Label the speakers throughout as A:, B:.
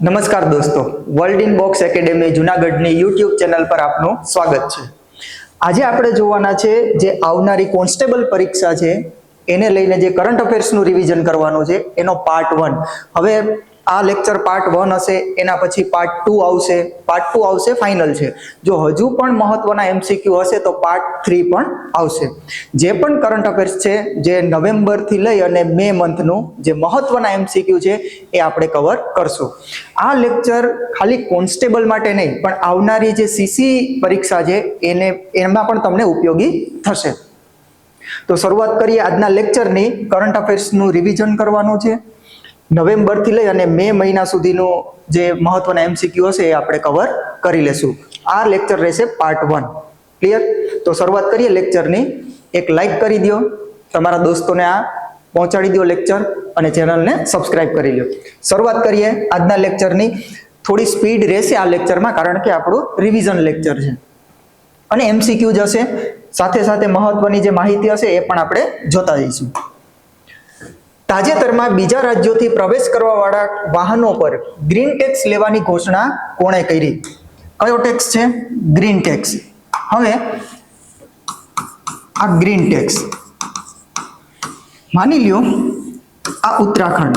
A: નમસ્કાર દોસ્તો, world in box academy જૂનાગઢની યુટ્યુબ ચેનલ પર આપનું સ્વાગત છે। આજે આપણે જોવાના છે જે આવનારી કોન્સ્ટેબલ પરીક્ષા છે એને લઈને જે કરંટ અફેર્સનું રિવિઝન કરવાનું છે એનો પાર્ટ 1। હવે આ લેક્ચર પાર્ટ 1 હશે, એના પછી પાર્ટ 2 આવશે, પાર્ટ 2 આવશે ફાઇનલ છે। જો હજુ પણ મહત્વના એમસીક્યુ હશે તો પાર્ટ 3 પણ આવશે। જે પણ કરંટ અફેર્સ છે જે નવેમ્બર થી લઈ અને મે મંથનું જે મહત્વના એમસીક્યુ છે એ આપણે કવર કરશું। આ લેક્ચર ખાલી કોન્સ્ટેબલ માટે નહીં પણ આવનારી જે સીસી પરીક્ષા છે એમાં પણ તમને ઉપયોગી થશે। તો શરૂઆત કરીએ આજના લેક્ચરની। કરંટ અફેર્સનું રિવિઝન કરવાનું છે। નવેમ્બર થી લઈ અને મે મહિના સુધીનું જે મહત્વના એમસીક્યુ હશે એ આપણે કવર કરી લેશું। આ લેક્ચર રહેશે પાર્ટ 1। ક્લિયર? તો શરૂઆત કરીએ લેક્ચરની। એક લાઈક કરી દો, તમારા દોસ્તોને આ પહોંચાડી દો લેક્ચર અને ચેનલને સબસ્ક્રાઇબ કરી લો। શરૂઆત કરીએ આજના લેક્ચરની। થોડી સ્પીડ રહેશે આ લેક્ચરમાં કારણ કે આપણું રિવિઝન લેક્ચર છે અને એમસીક્યુ જ હશે, સાથે સાથે મહત્વની જે માહિતી હશે એ પણ આપણે જોતા જઈશું। તાજેતરમાં બીજા રાજ્યોથી પ્રવેશ કરવાવાળા વાહનો પર ગ્રીન ટેક્સ લેવાની ઘોષણા કોણે કરી? કયો ટેક્સ છે? Green tax. હવે આ ગ્રીન ટેક્સ માની લ્યો આ ઉત્તરાખંડ,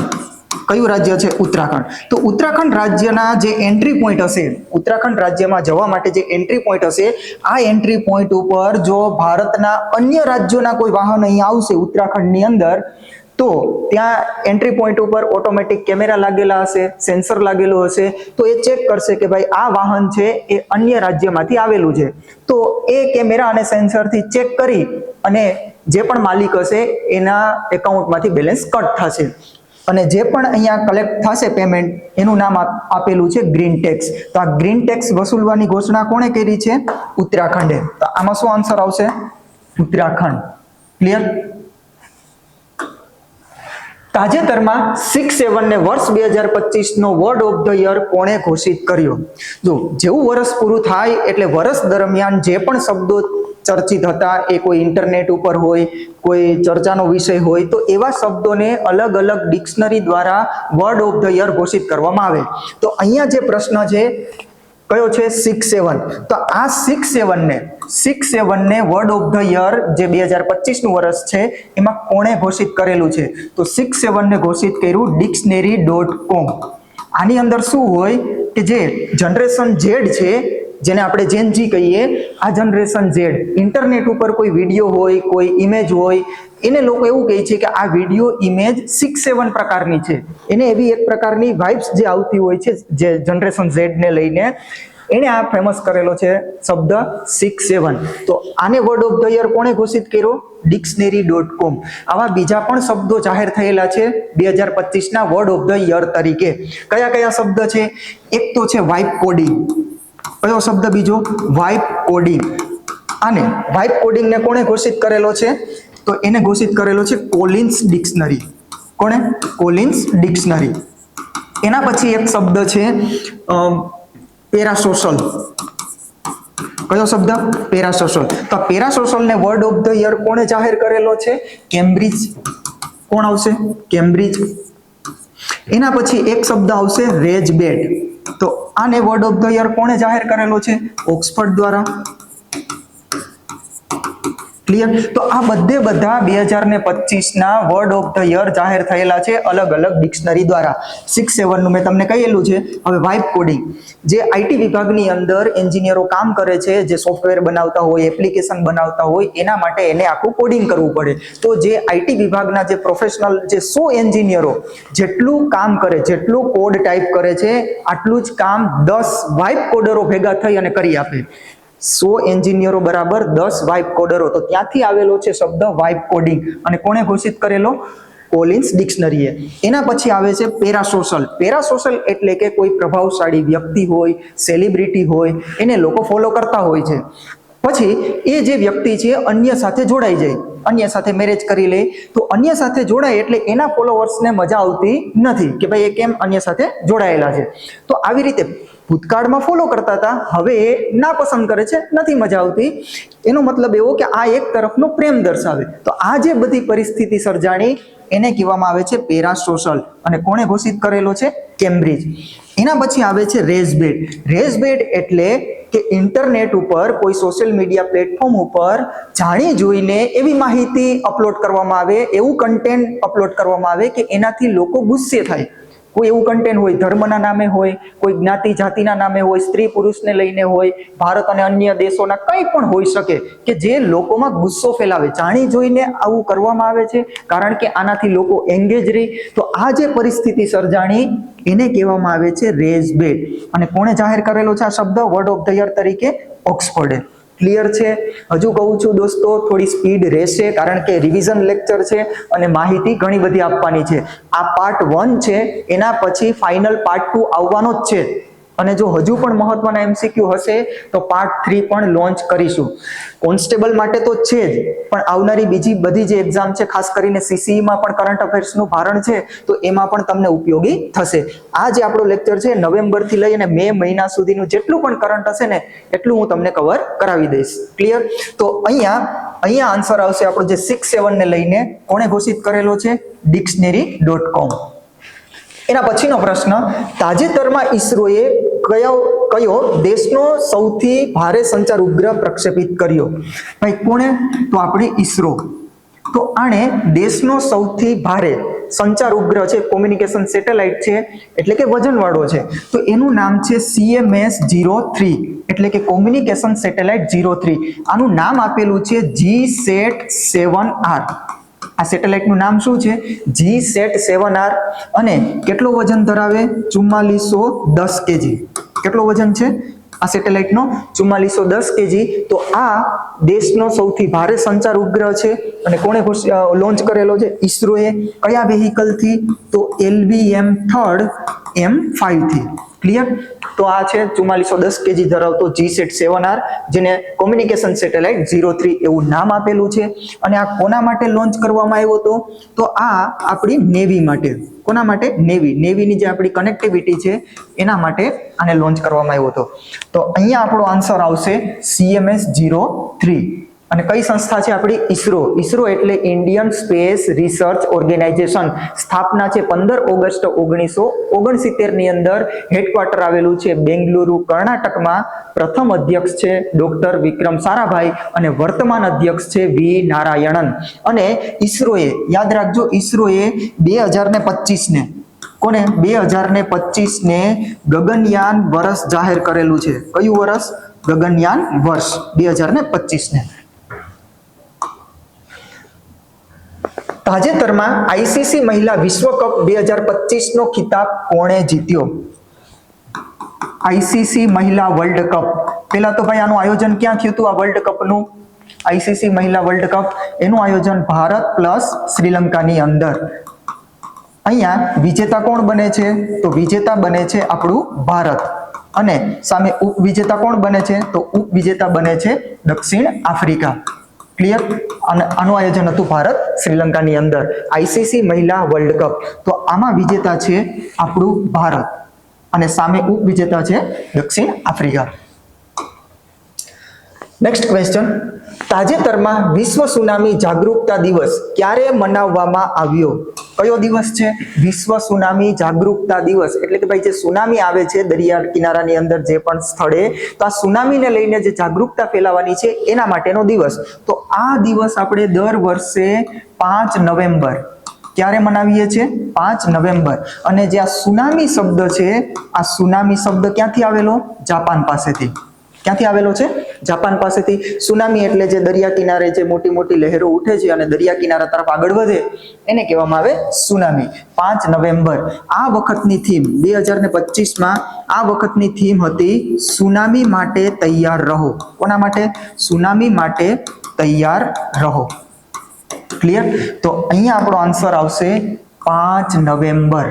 A: કયું રાજ્ય છે? ઉત્તરાખંડ। તો ઉત્તરાખંડ રાજ્યના જે એન્ટ્રી પોઈન્ટ હશે, ઉત્તરાખંડ રાજ્યમાં જવા માટે જે એન્ટ્રી પોઈન્ટ હશે, આ એન્ટ્રી પોઈન્ટ ઉપર જો ભારતના અન્ય રાજ્યોના કોઈ વાહન અહીં આવશે ઉત્તરાખંડની અંદર, તો ત્યાં એન્ટ્રી પોઈન્ટ ઉપર ઓટોમેટિક કેમેરા લાગેલા હશે, સેન્સર લાગેલું હશે, તો એ ચેક કરશે કે ભાઈ આ વાહન છે એ અન્ય રાજ્યમાંથી આવેલું છે। તો એ કેમેરા અને સેન્સરથી ચેક કરી અને જે પણ માલિક હશે એના એકાઉન્ટમાંથી બેલેન્સ કટ થશે અને જે પણ અહીંયા કલેક્ટ થશે પેમેન્ટ એનું નામ આપેલું છે ગ્રીન ટેક્સ। તો આ ગ્રીન ટેક્સ વસૂલવાની ઘોષણા કોણે કરી છે? ઉત્તરાખંડે। તો આમાં શું આન્સર આવશે? ઉત્તરાખંડ। ક્લિયર? તાજેતરમાં 6-7 ને વર્ષ 2025 નો વર્ડ ઓફ ધ યર કોણે ઘોષિત કર્યો? જો જેવું વર્ષ પૂરું થાય એટલે વર્ષ દરમિયાન જે પણ શબ્દો ચર્ચિત હતા એ કોઈ ઇન્ટરનેટ ઉપર હોય, કોઈ ચર્ચાનો વિષય હોય, તો એવા શબ્દોને અલગ અલગ ડિક્શનરી દ્વારા વર્ડ ઓફ ધ યર ઘોષિત કરવામાં આવે। તો અહીંયા જે પ્રશ્ન છે કયો છે? 6-7। તો આ 6-7 ને વર્ડ ઓફ ધ યર જે 2025 નું વર્ષ છે એમાં કોણે ઘોષિત કરેલું છે? તો 6-7 ને ઘોષિત કર્યું dictionary.com। આની અંદર શું હોય કે જે જનરેશન ઝેડ છે, જેને આપણે જેન જી કહીએ, આ જનરેશન ઝેડ ઇન્ટરનેટ ઉપર કોઈ વિડીયો હોય, કોઈ ઇમેજ હોય, એને લોકો એવું કહે છે કે આ વિડીયો ઇમેજ 6-7 પ્રકારની છે। એને એવી એક પ્રકારની વાઇબ્સ જે આવતી હોય છે જે જનરેશન ઝેડ ને લઈને, એને આ ફેમસ કરેલો છે શબ્દ 6-7। તો આને વર્ડ ઓફ ધ યર કોણે ઘોષિત કર્યો? dictionary.com। આવા બીજા પણ શબ્દો જાહેર થયેલા છે 2025 ના વર્ડ ઓફ ધ યર તરીકે। કયા કયા શબ્દ છે? એક તો છે વાઇપ કોડિંગ। કયો શબ્દ બીજો? Wipe coding. આને વાઇપ કોડિંગ ને કોણે ઘોષિત કરેલો છે? તો એને ઘોષિત કરેલો છે કોલિન્સ ડિક્શનરી। કોણે? Collins dictionary. એના પછી એક શબ્દ છે પેરાસોશલ। કયો શબ્દ? પેરાસોશલ। તો પેરાસોશલ ને વર્ડ ઓફ ધ યર કોણે જાહેર કરેલો છે? કેમ્બ્રિજ। કોણ આવશે? કેમ્બ્રિજ। એના પછી એક શબ્દ આવશે રેજબેટ। તો આને વર્ડ ઓફ ધ યર કોણે જાહેર કરેલો છે? ઓક્સફર્ડ દ્વારા। ક્લિયર? તો આ બધા 2025 ના વર્ડ ઓફ ધ યર જાહેર થયેલા છે અલગ અલગ ડિક્શનરી દ્વારા। 6-7 નું મેં તમને કહેલું છે। હવે વાઇપ કોડિંગ, જે આઈટી વિભાગની અંદર એન્જિનિયરો કામ કરે છે, જે સોફ્ટવેર બનાવતા હોય, એપ્લિકેશન બનાવતા હોય, એના માટે એને આખું કોડિંગ કરવું પડે। તો જે આઈટી વિભાગના જે પ્રોફેશનલ જે 100 એન્જિનિયરો જેટલું કામ કરે, જેટલું કોડ ટાઈપ કરે છે, આટલું જ કામ 10 વાઇપ કોડરો ભેગા થઈ અને કરી આપે। 100 એન્જિનિયરો બરાબર 10 વાઇપ કોડરો। તો ત્યાંથી આવેલો છે શબ્દ વાઇપ કોડિંગ અને કોણે ઘોષિત કરેલો? કોલિન્સ ડિક્શનરીએ। એના પછી આવે છે પેરાસોશલ। પેરાસોશલ એટલે કે કોઈ પ્રભાવશાળી વ્યક્તિ હોય, સેલિબ્રિટી હોય, એને લોકો ફોલો કરતા હોય છે, પછી એ જે વ્યક્તિ છે અન્ય સાથે જોડાઈ જાય, અન્ય સાથે મેરેજ કરી લે, તો અન્ય સાથે જોડાય એટલે એના ફોલોવર્સને મજા આવતી નથી કે ભાઈ એ કેમ અન્ય સાથે જોડાયેલા છે। તો આવી રીતે ભૂતકાળમાં ફોલો કરતા હતા, હવે એ ના પસંદ કરે છે, નથી મજા આવતી। એનો મતલબ એવો કે આ એક તરફનો પ્રેમ દર્શાવે। તો આ જે બધી પરિસ્થિતિ સર્જાણી એને કહેવામાં આવે છે પેરાસોશલ અને કોણે ઘોષિત કરેલો છે? કેમ્બ્રિજ। એના પછી આવે છે રેઝબેટ. રેઝબેટ એટલે કે ઇન્ટરનેટ ઉપર કોઈ સોશિયલ મીડિયા પ્લેટફોર્મ ઉપર જાણી જોઈને એવી માહિતી અપલોડ કરવામાં આવે, એવું કન્ટેન્ટ અપલોડ કરવામાં આવે કે એનાથી લોકો ગુસ્સે થાય. કોઈ એવું કન્ટેન્ટ હોય ધર્મના નામે હોય, કોઈ જ્ઞાતિ જાતિના નામે હોય, સ્ત્રી પુરુષને લઈને હોય, ભારત અને અન્ય દેશોના કંઈ પણ હોઈ શકે કે જે લોકોમાં ગુસ્સો ફેલાવે. જાણી જોઈને આવું કરવામાં આવે છે કારણ કે આનાથી લોકો એંગેજ રહે. તો આ જે પરિસ્થિતિ સર્જાણી એને કહેવામાં આવે છે રેઝબેટ. અને કોણે જાહેર કરેલો છે આ શબ્દ વર્ડ ઓફ ધ યર તરીકે? ઓક્સફોર્ડે. ક્લિયર છે? હજુ કહું છું દોસ્તો, થોડી સ્પીડ રહેશે કારણ કે રિવિઝન લેક્ચર છે અને માહિતી ઘણી બધી આપવાની છે. આ પાર્ટ 1 છે, એના પછી ફાઇનલ પાર્ટ 2 આવવાનો જ છે. અને જો હજુ પણ મહત્વના એમસીક્યુ હશે તો પાર્ટ 3 પણ લોન્ચ કરીશું. કોન્સ્ટેબલ માટે તો છે જ, પણ આવનારી બીજી બધી જે એક્ઝામ છે, ખાસ કરીને સીસીઈમાં પણ કરંટ અફેર્સનું ભારણ છે, તો એમાં પણ તમને ઉપયોગી થશે. આ જે આપણો લેક્ચર છે નવેમ્બરથી લઈ અને મે મહિના સુધીનું જેટલું પણ કરંટ હશે ને એટલું હું તમને કવર કરાવી દઈશ. ક્લિયર? તો અહીંયા આન્સર આવશે આપણો જે 6-7 ને લઈને કોણે ઘોષિત કરેલો છે? dictionary.com. એના પછીનો પ્રશ્ન, તાજેતરમાં ઈસરોએ કયો દેશનો સૌથી ભારે સંચાર ઉપગ્રહ પ્રક્ષેપિત કર્યો? ભાઈ કોણે? તો આપણી ઈસરો. તો આણે દેશનો સૌથી ભારે સંચાર ઉપગ્રહ છે, કોમ્યુનિકેશન સેટેલાઇટ છે, એટલે કે વજનવાળો છે, તો એનું નામ છે CMS-03, એટલે કે કોમ્યુનિકેશન સેટેલાઇટ 03. આનું નામ આપેલું છે GSAT-7R. આ સેટેલાઇટનું નામ શું છે? GSAT-7R. અને કેટલો વજન ધરાવે? 4410 kg. કેટલો વજન છે આ સેટેલાઇટનો? 4410 kg. તો આ દેશનો સૌથી ભારે સંચાર ઉપગ્રહ છે અને કોણે લોન્ચ કરેલો છે? ઈસરોએ. કયા વેહિકલથી? તો LVM-3 M5 થી. ક્લિયર? તો આ છે 4410 kg ધરાવતો GSAT-7R, જેને કોમ્યુનિકેશન સેટેલાઇટ 03 એવું નામ આપેલું છે. અને આ કોના માટે લોન્ચ કરવામાં આવ્યો હતો? તો આ આપણી નેવી માટે. કોના માટે? નેવીની જે આપણી કનેક્ટિવિટી છે એના માટે આને લોન્ચ કરવામાં આવ્યો હતો. તો અહીંયા આપણો આન્સર આવશે CMS-03. અને કઈ સંસ્થા છે આપણી? ઈસરો. ઈસરો એટલે ઇન્ડિયન સ્પેસ રિસર્ચ ઓર્ગેનાઇઝેશન. સ્થાપના છે 15 ઓગસ્ટ 1969 ની અંદર. હેડક્વાર્ટર આવેલું છે બેંગલુરુ, કર્ણાટકમાં. પ્રથમ અધ્યક્ષ છે ડોક્ટર વિક્રમ સારાભાઈ અને વર્તમાન અધ્યક્ષ છે વી નારાયણન. અને ઈસરોએ, યાદ રાખજો, ઈસરોએ 2025 ને કોને? 2025 ને ગગનયાન વર્ષ જાહેર કરેલું છે. કયું વર્ષ? ગગનયાન વર્ષ 2025 ને. તાજેતરમાં આઈસીસી મહિલા વિશ્વ કપ 2025 નો ખિતાબ કોણે જીત્યો? આઈસીસી મહિલા વર્લ્ડ કપ. પહેલા તો ભાઈ આનું આયોજન ક્યાં થયું હતું? આ વર્લ્ડ કપનું, આઈસીસી મહિલા વર્લ્ડ કપ, એનું આયોજન ભારત પ્લસ શ્રીલંકાની અંદર. અહીંયા વિજેતા કોણ બને છે? તો વિજેતા બને છે આપણું ભારત. અને સામે ઉપવિજેતા કોણ બને છે? તો ઉપવિજેતા બને છે દક્ષિણ આફ્રિકા. ક્લિયર? અને આનું આયોજન હતું ભારત શ્રીલંકાની અંદર, આઈસીસી મહિલા વર્લ્ડ કપ. તો આમાં વિજેતા છે આપણું ભારત અને સામે ઉપવિજેતા છે દક્ષિણ આફ્રિકા. નેક્સ્ટ ક્વેશ્ચન, તાજેતરમાં વિશ્વ સુનામી જાગૃતતા દિવસ ક્યારે મનાવવામાં આવ્યો? કયો દિવસ છે? વિશ્વ સુનામી જાગૃતતા દિવસ. એટલે કે ભાઈ જે સુનામી આવે છે દરિયા કિનારાની અંદર જે પણ સ્થળે, તો આ સુનામીને લઈને જે જાગૃતતા ફેલાવવાની છે એના માટેનો દિવસ. તો આ દિવસ આપણે દર વર્ષે 5 નવેમ્બર ક્યારે મનાવીએ છીએ? 5 નવેમ્બર. અને જે આ સુનામી શબ્દ છે, આ સુનામી શબ્દ ક્યાંથી આવેલો? જાપાન પાસેથી. ક્યાંથી આવેલો છે? જાપાન પાસેથી. સુનામી એટલે જે દરિયા કિનારે જે મોટી મોટી લહેરો ઉઠે છે અને દરિયા કિનારા તરફ આગળ વધે એને કહેવામાં આવે સુનામી. 5 નવેમ્બર. આ વખતની થીમ 2025માં આ વખતની થીમ હતી સુનામી માટે તૈયાર રહો. કોના માટે? સુનામી માટે તૈયાર રહો. ક્લિયર? તો અહીંયા આપણો આન્સર આવશે 5 નવેમ્બર.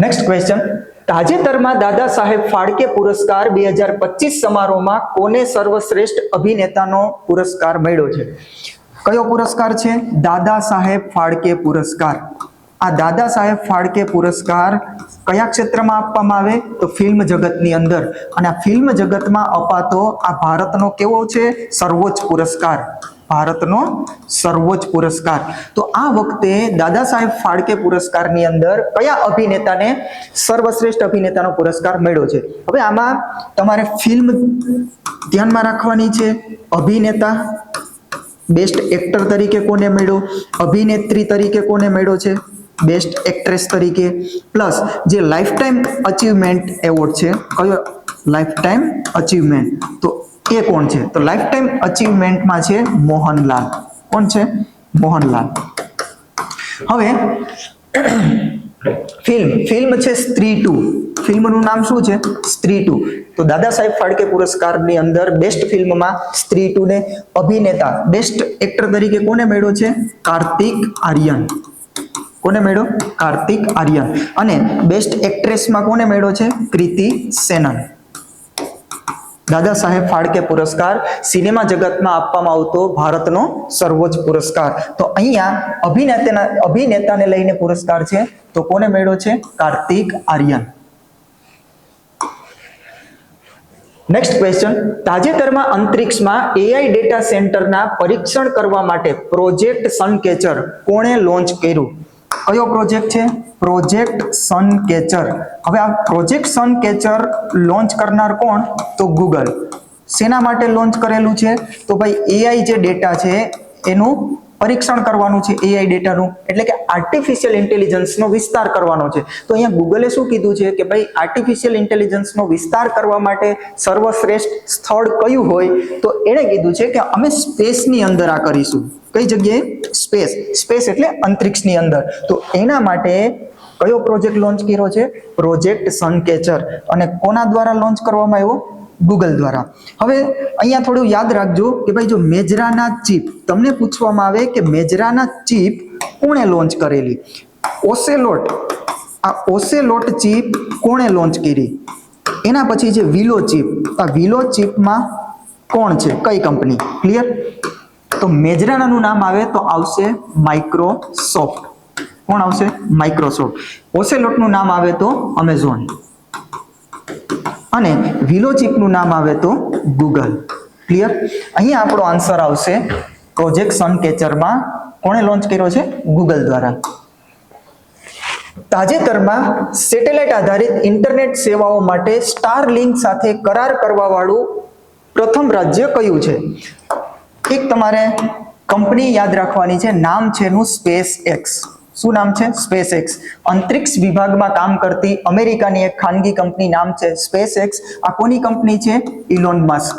A: નેક્સ્ટ ક્વેશ્ચન, તાજેતરમાં દાદા સાહેબ ફાળકે પુરસ્કાર 2025 સમારોહમાં કોને સર્વશ્રેષ્ઠ અભિનેતાનો પુરસ્કાર મળ્યો છે? કયો પુરસ્કાર છે? દાદા સાહેબ ફાળકે પુરસ્કાર. આ દાદા સાહેબ ફાળકે પુરસ્કાર કયા ક્ષેત્રમાં આપવામાં આવે? તો ફિલ્મ જગતની અંદર. અને આ ફિલ્મ જગતમાં અપાતો આ ભારતનો કેવો છે? સર્વોચ્ચ પુરસ્કાર. ભારતનો સર્વોચ્ચ પુરસ્કાર. તો આ વખતે દાદા સાહેબ ફાળકે પુરસ્કારની અંદર કયા અભિનેતાને સર્વશ્રેષ્ઠ અભિનેતાનો પુરસ્કાર મળ્યો છે? હવે આમાં તમારે ફિલ્મ ધ્યાનમાં રાખવાની છે, અભિનેતા, બેસ્ટ એક્ટર તરીકે કોને મળ્યો, અભિનેત્રી તરીકે કોને મળ્યો છે, બેસ્ટ એક્ટ્રેસ તરીકે, પ્લસ જે લાઈફ ટાઈમ અચીવમેન્ટ એવોર્ડ છે, કયો લાઈફ ટાઈમ અચીવમેન્ટ, તો એ કોણ છે? તો લાઈફ ટાઈમ અચીવમેન્ટમાં છે મોહનલાલ. કોણ છે? મોહનલાલ. હવે ફિલ્મ છે સ્ત્રી 2. ફિલ્મનું નામ શું છે? સ્ત્રી 2. તો દાદા સાહેબ ફાળકે પુરસ્કારની અંદર બેસ્ટ ફિલ્મમાં સ્ત્રી 2 ને, અભિનેતા બેસ્ટ એક્ટર તરીકે કોને મળ્યો છે? કાર્તિક આર્યન. કોને મળ્યો? કાર્તિક આર્યન. અને બેસ્ટ એક્ટ્રેસમાં કોને મળ્યો છે? કૃતિ સેનન. દાદા સાહેબ ફાળકે પુરસ્કાર સિનેમા જગતમાં આપવામાં આવતો ભારતનો સર્વોચ્ચ પુરસ્કાર. તો અહીંયા અભિનેતાને લઈને પુરસ્કાર છે, તો કોને મળ્યો છે? કાર્તિક આર્યન. નેક્સ્ટ ક્વેશ્ચન, તાજેતરમાં અંતરિક્ષમાં AI ડેટા સેન્ટરના પરીક્ષણ કરવા માટે પ્રોજેક્ટ સનકેચર કોણે લોન્ચ કર્યું? કયો પ્રોજેક્ટ છે? પ્રોજેક્ટ સનકેચર. હવે આ પ્રોજેક્ટ સનકેચર લોન્ચ કરનાર કોણ? તો ગૂગલ. શેના માટે લોન્ચ કરેલું છે? તો ભાઈ AI જે ડેટા છે એનું પરીક્ષણ કરવાનું છે, AI ડેટાનું, એટલે કે આર્ટિફિશિયલ ઇન્ટેલિજન્સનો વિસ્તાર કરવાનો છે. તો અહીંયા ગૂગલે શું કીધું છે કે ભાઈ આર્ટિફિશિયલ ઇન્ટેલિજન્સનો વિસ્તાર કરવા માટે સર્વશ્રેષ્ઠ સ્થળ કયું હોય? તો એણે કીધું છે કે અમે સ્પેસની અંદર આ કરીશું. કઈ જગ્યાએ? સ્પેસ એટલે અંતરિક્ષની અંદર. તો એના માટે કયો પ્રોજેક્ટ લોન્ચ કર્યો છે? પ્રોજેક્ટ સનકેચર. અને કોના દ્વારા લોન્ચ કરવામાં આવ્યો? ગૂગલ દ્વારા. હવે અહીંયા થોડું યાદ રાખજો કે ભાઈ જો મેજરાના ચિપ તમને પૂછવામાં આવે કે મેજરાના ચિપ કોણે લોન્ચ કરેલી? ઓસેલોટ. આ ઓસેલોટ ચિપ કોણે લોન્ચ કરી? એના પછી જે વિલો ચિપ, આ વિલો ચિપમાં કોણ છે? કઈ કંપની? ક્લિયર? તો મેજરાનાનું નામ આવે તો આવશે માઇક્રોસોફ્ટ. કોણ આવશે? માઇક્રોસોફ્ટ. ઓસેલોટનું નામ આવે તો અમેઝોન. અને વિલો ચિપનું નામ આવે તો ગૂગલ. ક્લિયર? અહીંયા આપણો આન્સર આવશે પ્રોજેક્ટ સનકેચરમાં કોણે લોન્ચ કર્યો છે? ગૂગલ દ્વારા. તાજેતરમાં સેટેલાઇટ આધારિત ઇન્ટરનેટ સેવાઓ માટે સ્ટારલિંક સાથે કરાર કરવા વાળું પ્રથમ રાજ્ય કયું છે? એક તમારે કંપની યાદ રાખવાની છે, નામ છે એનું SpaceX. શું નામ છે? SpaceX. અંતરિક્ષ વિભાગમાં કામ કરતી અમેરિકાની એક ખાનગી કંપની, નામ છે SpaceX. આ કોની કંપની છે? Elon Musk.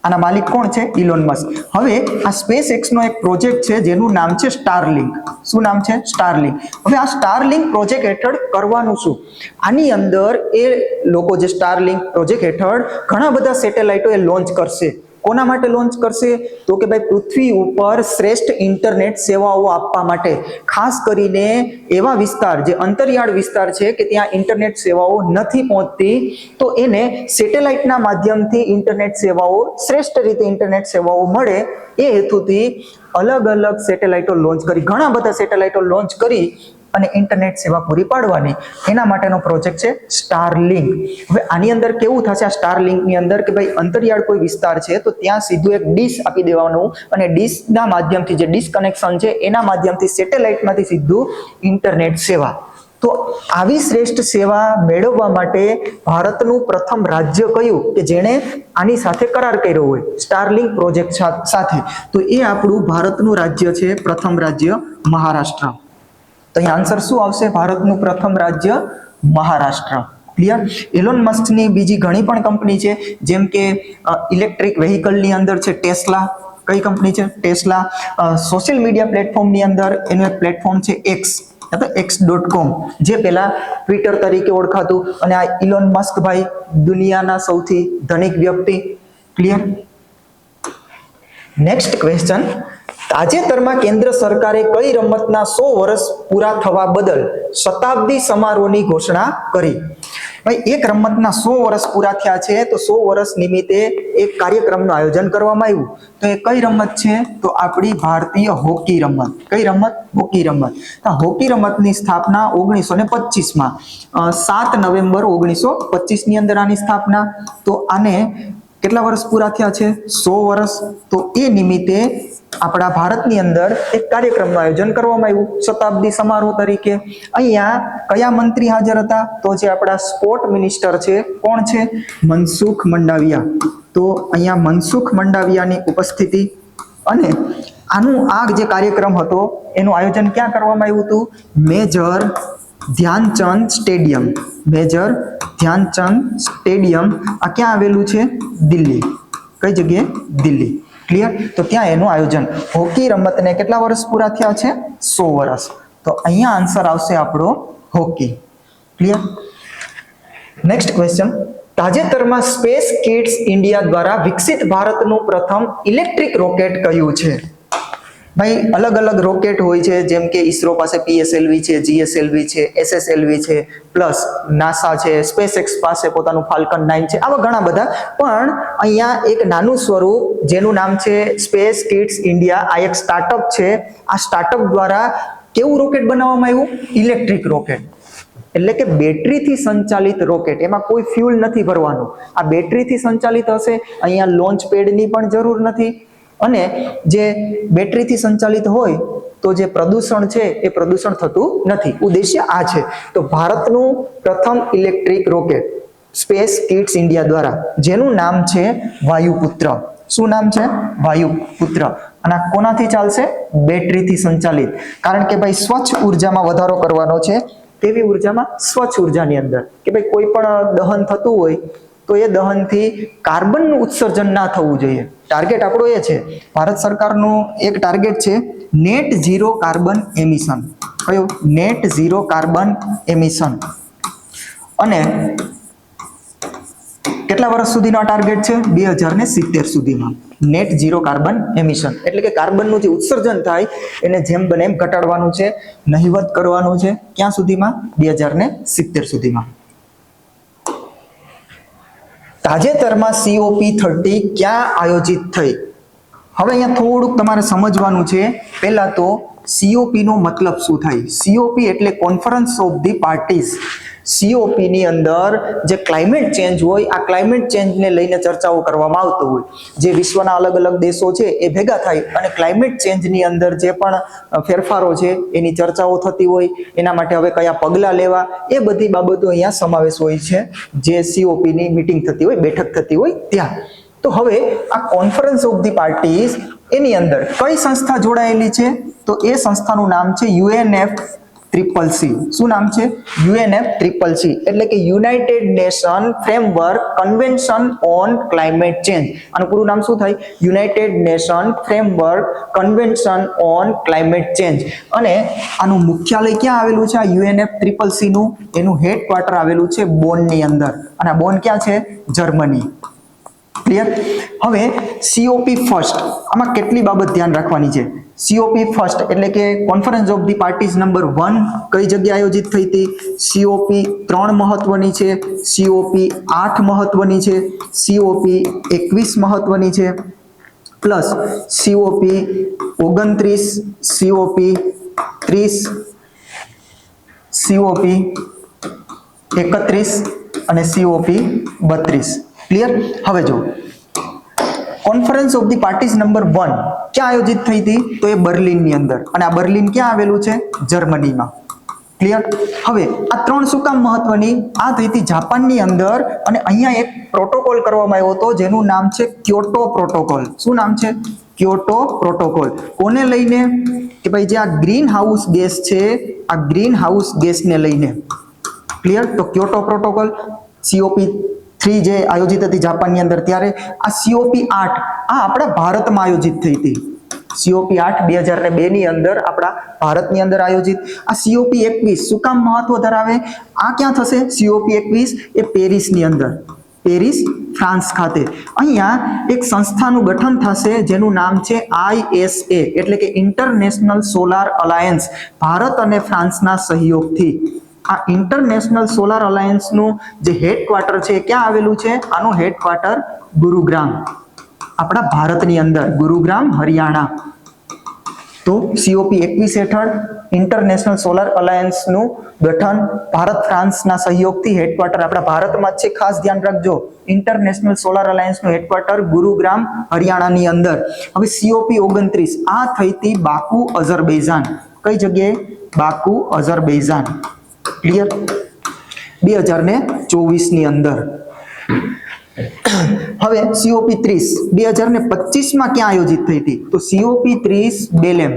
A: આના માલિક કોણ છે? Elon Musk. હવે આ SpaceX નો એક પ્રોજેક્ટ છે જેનું નામ છે સ્ટારલિંક. શું નામ છે? સ્ટારલિંક. હવે આ સ્ટારલિંક પ્રોજેક્ટ હેઠળ કરવાનું શું? આની અંદર એ લોકો જે સ્ટારલિંક પ્રોજેક્ટ હેઠળ ઘણા બધા સેટેલાઇટો એ લોન્ચ કરશે. કોના માટે લોન્ચ કરશે? તો કે ભાઈ પૃથ્વી ઉપર શ્રેષ્ઠ ઇન્ટરનેટ સેવાઓ આપવા માટે. ખાસ કરીને એવા વિસ્તાર જે અંતરિયાળ વિસ્તાર છે કે ત્યાં ઇન્ટરનેટ સેવાઓ નથી પહોંચતી, તો એને સેટેલાઇટના માધ્યમથી ઇન્ટરનેટ સેવાઓ, શ્રેષ્ઠ રીતે ઇન્ટરનેટ સેવાઓ મળે એ હેતુથી અલગ અલગ સેટેલાઇટો લોન્ચ કરી, ઘણા બધા સેટેલાઇટો લોન્ચ કરી અને ઇન્ટરનેટ સેવા પૂરી પાડવાની, એના માટેનો પ્રોજેક્ટ છે સ્ટારલિંક. હવે આની અંદર કેવું થશે? આ સ્ટારલિંકની અંદર કે ભાઈ અંતરિયાળ કોઈ વિસ્તાર છે તો ત્યાં સીધું એક ડીશ આપી દેવાનું અને ડીશના માધ્યમથી, જે ડીશ કનેક્શન છે એના માધ્યમથી સેટેલાઇટમાંથી સીધું ઇન્ટરનેટ સેવા. તો આવી શ્રેષ્ઠ સેવા મેળવવા માટે ભારતનું પ્રથમ રાજ્ય કયું કે જેણે આની સાથે કરાર કર્યો હોય સ્ટારલિંક પ્રોજેક્ટ સાથે? તો એ આપણું ભારતનું રાજ્ય છે, પ્રથમ રાજ્ય મહારાષ્ટ્ર. તો અહીં આન્સર શું આવશે? ભારતનું પ્રથમ રાજ્ય મહારાષ્ટ્ર. ક્લિયર? ઇલોન મસ્કની બીજી ઘણી પણ કંપની છે, જેમ કે ઇલેક્ટ્રિક વ્હીકલની અંદર છે ટેસ્લા. કઈ કંપની છે? ટેસ્લા. સોશિયલ મીડિયા પ્લેટફોર્મની અંદર એનું એક પ્લેટફોર્મ છે X, x.com, જે પહેલા ટ્વિટર તરીકે ઓળખાતું. અને આ ઇલોન મસ્ક ભાઈ દુનિયાના સૌથી ધનિક વ્યક્તિ. ક્લિયર? નેક્સ્ટ ક્વેશ્ચન, તાજેતરમાં કેન્દ્ર સરકારે કઈ રમતના 100 વર્ષ પૂરા થવા બદલ શતાબ્દી સમારોહની ઘોષણા કરી? ભાઈ એક રમતના 100 વર્ષ પૂરા થયા છે તો 100 વર્ષ નિમિત્તે એક કાર્યક્રમનું આયોજન કરવામાં આવ્યું. તો એ કઈ રમત છે? તો આપણી ભારતીય હોકી રમત. કઈ રમત? હોકી રમત. હોકી રમતની સ્થાપના 1925માં 7 નવેમ્બર 1925 ની અંદર આની સ્થાપના. તો આને કેટલા વર્ષ પૂરા થયા છે? 100 વર્ષ. તો એ નિમિત્તે આપણા ભારતની અંદર એક કાર્યક્રમનું આયોજન કરવામાં આવ્યું શતાબ્દી સમારોહ તરીકે. અહીંયા કયા મંત્રી હાજર હતા? તો જે આપણા સ્પોર્ટ મિનિસ્ટર છે, કોણ છે? મનસુખ મંડાવિયા. તો અહીંયા મનસુખ મંડાવિયાની ઉપસ્થિતિ. અને આ જે કાર્યક્રમ હતો એનું આયોજન ક્યાં કરવામાં આવ્યું હતું? Major Dhyanchand stadium. Major Dhyanchand stadium આ ક્યાં આવેલું છે? દિલ્હી. કઈ જગ્યાએ? દિલ્હી. ક્લિયર? તો ત્યાં એનું આયોજન. હોકી રમતને કેટલા વર્ષ પૂરા થયા છે? 100 વર્ષ. તો અહીંયા આન્સર આવશે આપણો હોકી. ક્લિયર? Next question. તાજેતરમાં સ્પેસ કિડ્સ ઇન્ડિયા દ્વારા વિકસિત ભારતનું પ્રથમ ઇલેક્ટ્રિક રોકેટ કયું છે? ભાઈ અલગ અલગ રોકેટ હોય છે, જેમ કે ઈસરો પાસે PSLV છે, GSLV છે, SSLV છે, પ્લસ નાસા છે, સ્પેસએક્સ પાસે પોતાનું ફાલ્કન 9 છે, આવા ઘણા બધા. પણ અહીંયા એક નાનું સ્વરૂપ જેનું નામ છે સ્પેસ કિડ્સ ઇન્ડિયા, આ એક સ્ટાર્ટઅપ છે. આ સ્ટાર્ટઅપ દ્વારા કેવું રોકેટ બનાવવામાં આવ્યું? Electric rocket. એટલે કે બેટરીથી સંચાલિત રોકેટ. એમાં કોઈ ફ્યુલ નથી ભરવાનું. આ બેટરીથી સંચાલિત હશે. અહીંયા લોન્ચ પેડની પણ જરૂર નથી. અને જે બેટરીથી સંચાલિત હોય તો જે પ્રદૂષણ છે એ પ્રદૂષણ થતું નથી. ઉદ્દેશ્ય આ છે. તો ભારતનું પ્રથમ electric rocket space kids India દ્વારા, જેનું નામ છે વાયુપુત્ર. શું નામ છે? વાયુપુત્ર. અને આ કોનાથી ચાલશે? બેટરીથી સંચાલિત. કારણ કે ભાઈ સ્વચ્છ ઉર્જામાં વધારો કરવાનો છે. તેવી ઉર્જામાં સ્વચ્છ ઉર્જાની અંદર કે ભાઈ કોઈ પણ દહન થતું હોય તો એ દહનથી કાર્બનનું ઉત્સર્જન ના થવું જોઈએ. ટાર્ગેટ આપણો એ છે. ભારત સરકારનું એક ટાર્ગેટ છે નેટ ઝીરો કાર્બન એમિશન. કયો? Net zero carbon emission. અને કેટલા વર્ષ સુધીનો આ ટાર્ગેટ છે? 2070 સુધીમાં નેટ ઝીરો કાર્બન એમિશન. એટલે કે કાર્બનનું જે ઉત્સર્જન થાય એને જેમ બને એમ ઘટાડવાનું છે, નહિવત કરવાનું છે. ક્યાં સુધીમાં? 2070 સુધીમાં. તાજેતરમાં COP30 ક્યાં આયોજિત થઈ? હવે અહીંયા થોડુંક તમારે સમજવાનું છે. પહેલા તો COP નો મતલબ શું થાય? COP એટલે conference of the parties. COP ની અંદર જે ક્લાઇમેટ ચેન્જ હોય, આ ક્લાઇમેટ ચેન્જને લઈને ચર્ચાઓ કરવામાં આવતો હોય. જે વિશ્વના અલગ અલગ દેશો છે એ ભેગા થાય અને ક્લાઇમેટ ચેન્જની અંદર જે પણ ફેરફારો છે એની ચર્ચાઓ થતી હોય, એના માટે હવે કયા પગલાં લેવા, એ બધી બાબતો અહીંયા સમાવેશ હોય છે. જે COP ની મીટિંગ થતી હોય, બેઠક થતી હોય ત્યાં. તો હવે આ કોન્ફરન્સ ઓફ ધી પાર્ટીઝ એની અંદર કઈ સંસ્થા જોડાયેલી છે? તો એ સંસ્થાનું નામ છે UNFCCC. શું નામ છે? UNFCCC. એટલે કે United nation framework convention on climate change. આનું પૂરું નામ શું થાય? United nation framework convention on climate change. અને આનું મુખ્યાલય ક્યાં આવેલું છે? આ UNFCCC નું એનું હેડક્વાર્ટર આવેલું છે બોનની અંદર. અને આ બોન ક્યાં છે? જર્મની. ક્લિયર? હવે COP ફર્સ્ટ, આમાં કેટલી બાબત ધ્યાન રાખવાની છે? COP ફર્સ્ટ એટલે કે conference of the parties number 1 કઈ જગ્યાએ આયોજિત થઈ હતી? COP 3 મહત્વની છે, COP 8 મહત્વની છે, COP 21 મહત્વની છે, પ્લસ COP 29, COP 30, COP 31 અને COP 32. ક્લિયર? હવે જો conference of the parties number 1 ક્યાં આયોજિત થઈ હતી? તો એ બર્લિનની અંદર. અને આ બર્લિન ક્યાં આવેલું છે? જર્મનીમાં. ક્લિયર? હવે આ 3 શું કામ મહત્વની? આ થઈ હતી જાપાનની અંદર. અને અહીંયા એક પ્રોટોકોલ કરવામાં આવ્યો હતો જેનું નામ છે ક્યોટો પ્રોટોકોલ. શું નામ છે? Kyoto protocol. કોને લઈને? કે ભાઈ જે આ ગ્રીન હાઉસ ગેસ છે, આ ગ્રીન હાઉસ ગેસને લઈને. ક્લિયર? તો ક્યોટો પ્રોટોકોલ COP3 જે આયોજિત હતી જાપાનની અંદર, ત્યારે આ COP 8 આ આપણા ભારતમાં આયોજિત થઈ હતી. COP 8 2002 ની અંદર આપણા ભારતની અંદર આયોજિત. આ COP 21 શું કામ મહત્વ ધરાવે? આ ક્યાં થશે? COP 21 એ પેરિસની અંદર, પેરિસ ફ્રાન્સ ખાતે. અહીંયા એક સંસ્થાનું ગઠન થશે જેનું નામ છે ISA એટલે કે ઇન્ટરનેશનલ સોલાર અલાયન્સ. ભારત અને ફ્રાન્સના સહયોગથી આ ઇન્ટરનેશનલ સોલાર અલાયન્સનું જે હેડક્વાર્ટર છે ક્યાં આવેલું છે? આનું હેડક્વાર્ટર ગુરુગ્રામ, આપણા ભારતની અંદર, ગુરુગ્રામ હરિયાણા. તો COP21 હેઠળ ઇન્ટરનેશનલ સોલાર અલાયન્સનું ગઠન ભારત ફ્રાન્સના સહયોગથી હેડક્વાર્ટર આપણા ભારતમાં જ છે. ખાસ ધ્યાન રાખજો, ઇન્ટરનેશનલ સોલાર અલાયન્સનું હેડક્વાર્ટર ગુરુગ્રામ હરિયાણાની અંદર. હવે COP29 આ થઈ હતી બાકુ અઝરબૈજાન. કઈ જગ્યાએ? બાકુ અઝરબૈજાન. ક્લિયર? 2024 ની અંદર. હવે COP30 2025 માં ક્યાં આયોજિત થઈ હતી? તો COP30 બેલેમ,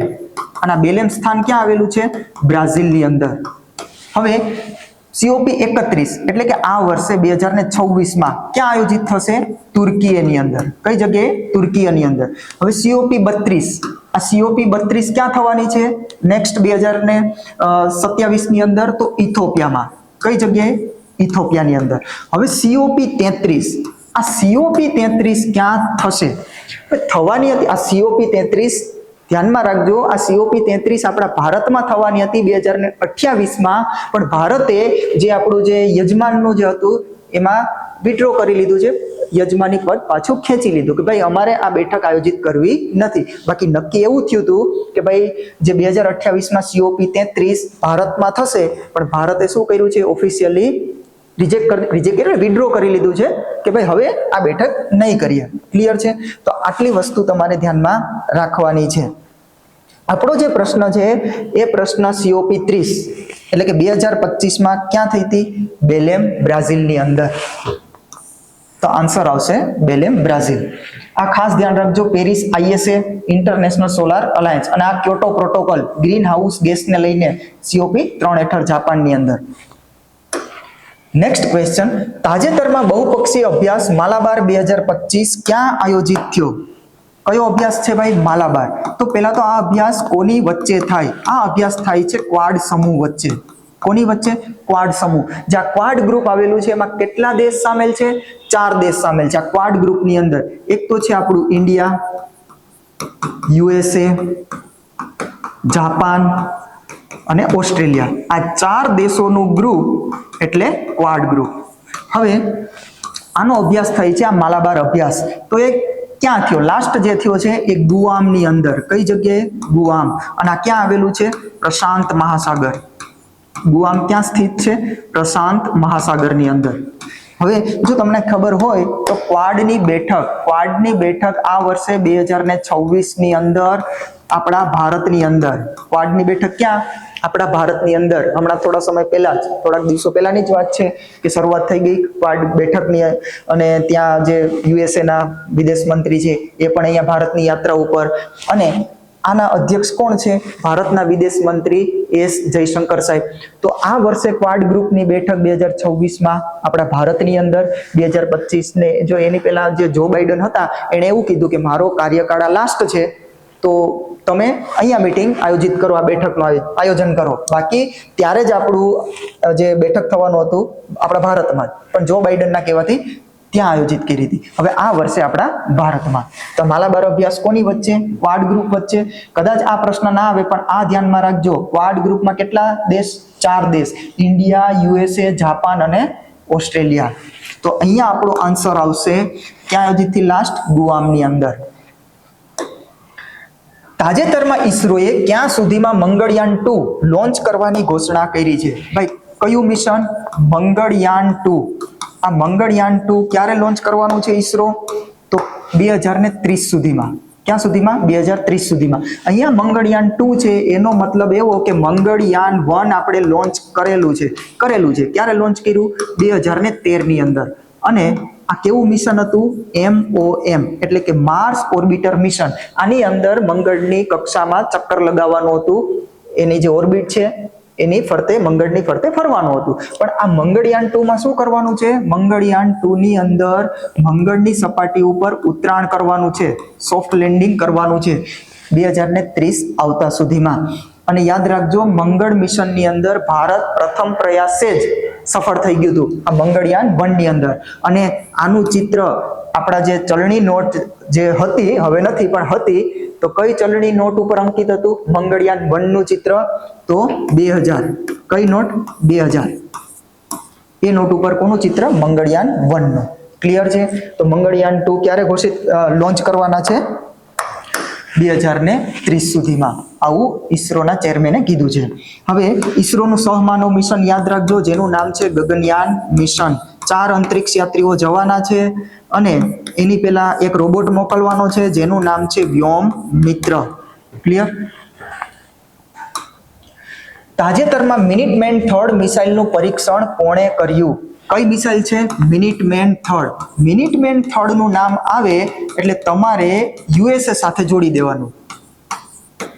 A: અને બેલેમ સ્થાન ક્યાં આવેલું છે? બ્રાઝિલ ની અંદર. હવે COP31 એટલે કે આ વર્ષે 2026 માં ક્યાં આયોજિત થશે? તુર્કીની અંદર. કઈ જગ્યાએ? તુર્કીની અંદર. હવે COP32 આ COP32 ક્યાં થવાની છે? નેક્સ્ટ 2027 ની અંદર, તો ઇથોપિયામાં. કઈ જગ્યાએ? ઇથોપિયાની અંદર. હવે COP33 આ COP33 ક્યાં થશે? થવાની હતી આ COP33, ધ્યાનમાં રાખજો, આ COP33 આપણા ભારતમાં થવાની હતી 2028 માં, પણ ભારતે જે આપણું જે યજમાનનું જે હતું એમાં વિડ્રો કરી લીધું છે, યજમાની પદ પાછું ખેંચી લીધું કે ભાઈ અમારે આ બેઠક આયોજિત કરવી નથી. બાકી નક્કી એવું થયું હતું કે ભાઈ જે 2028 માં COP33 ભારતમાં થશે, પણ ભારતે શું કર્યું છે? ઓફિશિયલી વિડ્રો કરી લીધું છે કે ભાઈ હવે આ બેઠક નહીં કરીએ. ક્લિયર છે? તો આટલી વસ્તુ તમારે ધ્યાનમાં રાખવાની છે. આપણો જે પ્રશ્ન છે એ પ્રશ્ન COP30 એટલે કે 2025 માં ક્યાં થઈ હતી? બેલેમ, બ્રાઝિલની અંદર. તો આન્સર આવશે બેલેમ, બ્રાઝિલ. આ ખાસ ધ્યાન રાખજો, Paris ISA international solar alliance અને આ ક્યોટો પ્રોટોકોલ ગ્રીન હાઉસ ગેસને લઈને COP3 હેઠળ જાપાનની અંદર. નેક્સ્ટ ક્વેશ્ચન, તાજેતરમાં બહુપક્ષી અભ્યાસ માલાબાર 2025 ક્યાં આયોજિત થયો? કયો અભ્યાસ છે ભાઈ? માલાબાર. તો પહેલા તો આ અભ્યાસ કોની વચ્ચે થાય? આ અભ્યાસ થાય છે ક્વાડ સમૂહ વચ્ચે. કોની વચ્ચે? ક્વાડ સમૂહ. જે આ ક્વાડ ગ્રુપ આવેલું છે એમાં કેટલા દેશ સામેલ છે? 4 દેશ સામેલ છે આ ક્વાડ ગ્રુપની અંદર. એક તો છે આપણું ઇન્ડિયા, USA, જાપાન અને ઓસ્ટ્રેલિયા. આ 4 દેશોનું ગ્રુપ એટલે ક્વાડ ગ્રુપ. હવે આનો અભ્યાસ થાય છે આ માલાબાર અભ્યાસ. તો એ ક્યાં થયો? લાસ્ટ જે થયો છે એ ગુઆમની અંદર. કઈ જગ્યાએ? ગુઆમ. અને આ ક્યાં આવેલું છે? પ્રશાંત મહાસાગર. ગુઆમ ક્યાં સ્થિત છે? પ્રશાંત મહાસાગરની અંદર. હવે જો તમને ખબર હોય તો ક્વાડની બેઠક આ વર્ષે 2026 ની અંદર આપણા ભારતની અંદર. ક્વાડની બેઠક ક્યાં? આપણા ભારતની અંદર. હમણાં થોડા સમય પહેલા જ, થોડાક દિવસો પહેલાની જ વાત છે કે શરૂઆત થઈ ગઈ ક્વાડ બેઠકની, અને ત્યાં જે USA ના વિદેશ મંત્રી છે એ પણ અહીંયા ભારતની યાત્રા ઉપર, અને આના અધ્યક્ષ કોણ છે? ભારતના વિદેશ મંત્રી S જયશંકર સાહેબ. તો આ વર્ષે ક્વાડ ગ્રુપની બેઠક 2026 માં આપણા ભારતની અંદર. 2025 ને જો એની પહેલા જે જો બાઇડન હતા એણે એવું કીધું કે મારો કાર્યકાળ લાસ્ટ છે, તો તમે અહીંયા મીટિંગ આયોજિત કરો, આ બેઠકનું આયોજન કરો. બાકી ત્યારે જ આપણું જે બેઠક થવાનું હતું આપણા ભારતમાં, પણ જો બાઇડનના કહેવાથી ત્યાં આયોજિત કરી હતી. હવે આ વર્ષે આપણા ભારતમાં. તો માલાબાર અભ્યાસ કોની વચ્ચે? ક્વાડ ગ્રુપ વચ્ચે. કદાચ આ પ્રશ્ન ના આવે પણ આ ધ્યાનમાં રાખજો, ક્વાડ ગ્રુપમાં કેટલા દેશ? 4 દેશ, ઇન્ડિયા, USA, જાપાન અને ઓસ્ટ્રેલિયા. તો અહીંયા આપણો આન્સર આવશે ક્યાં આયોજિત થી? લાસ્ટ ગુઆમની અંદર. તાજેતરમાં ઈસરોએ ક્યાં સુધીમાં મંગળયાન 2 લોન્ચ કરવાની ઘોષણા કરી છે? ભાઈ કયું મિશન? મંગળયાન 2. આ મંગળયાન 2 ક્યારે લોન્ચ કરવાનું છે ઈસરો? તો 2030 સુધીમાં. ક્યાં સુધીમાં? 2030 સુધીમાં. અહીંયા મંગળયાન 2 છે એનો મતલબ એવો કે મંગળયાન 1 આપણે લોન્ચ કરેલું છે. ક્યારે લોન્ચ કર્યું? 2013 ની અંદર. અને આ કેવું મિશન હતું? MOM એટલે કે માર્સ ઓર્બિટર મિશન. આની અંદર મંગળની કક્ષામાં ચક્કર લગાવવાનું હતું, એની જે ઓર્બિટ છે એની ફરતે, મંગળની ફરતે ફરવાનું હતું. પણ આ મંગળયાન 2 માં શું કરવાનું છે? મંગળયાન 2 ની અંદર મંગળની સપાટી ઉપર ઉતરાણ કરવાનું છે, સોફ્ટ લેન્ડિંગ કરવાનું છે 2030 આવતા સુધીમાં. અને યાદ રાખજો, મંગળ મિશનની અંદર ભારત પ્રથમ પ્રયાસે જ સફળ થઈ ગયું હતું આ મંગળયાન 1 ની અંદર. અને આનું ચિત્ર આપણા જે ચલણી નોટ જે હતી, હવે નથી પણ હતી, તો કઈ ચલણી નોટ ઉપર અંકિત હતું? મંગળયાન 1 નું ચિત્ર. તો 2000. કઈ નોટ? 2000. એ નોટ ઉપર કોનું ચિત્ર? મંગળયાન 1 નું. ક્લિયર છે? તો મંગળયાન 2 ક્યારે લોન્ચ કરવાના છે? 2030 સુધીમાં, આવું ઈસરોના ચેરમેને કીધું છે. હવે ઈસરોનું સહમાનવ મિશન યાદ રાખજો, જેનું નામ છે ગગનયાન મિશન. 4 અંતરિક્ષ યાત્રીઓ જવાના છે અને એની પહેલા એક રોબોટ મોકલવાનો છે જેનું નામ છે વ્યોમ મિત્ર. ક્લિયર? તાજેતરમાં મિનિટમેન 3 મિસાઇલનું પરીક્ષણ કોણે કર્યું? કઈ મિસાઇલ છે? મિનિટમેન 3. મિનિટમેન 3 નું નામ આવે એટલે તમારે યુએસએ સાથે જોડી દેવાનું.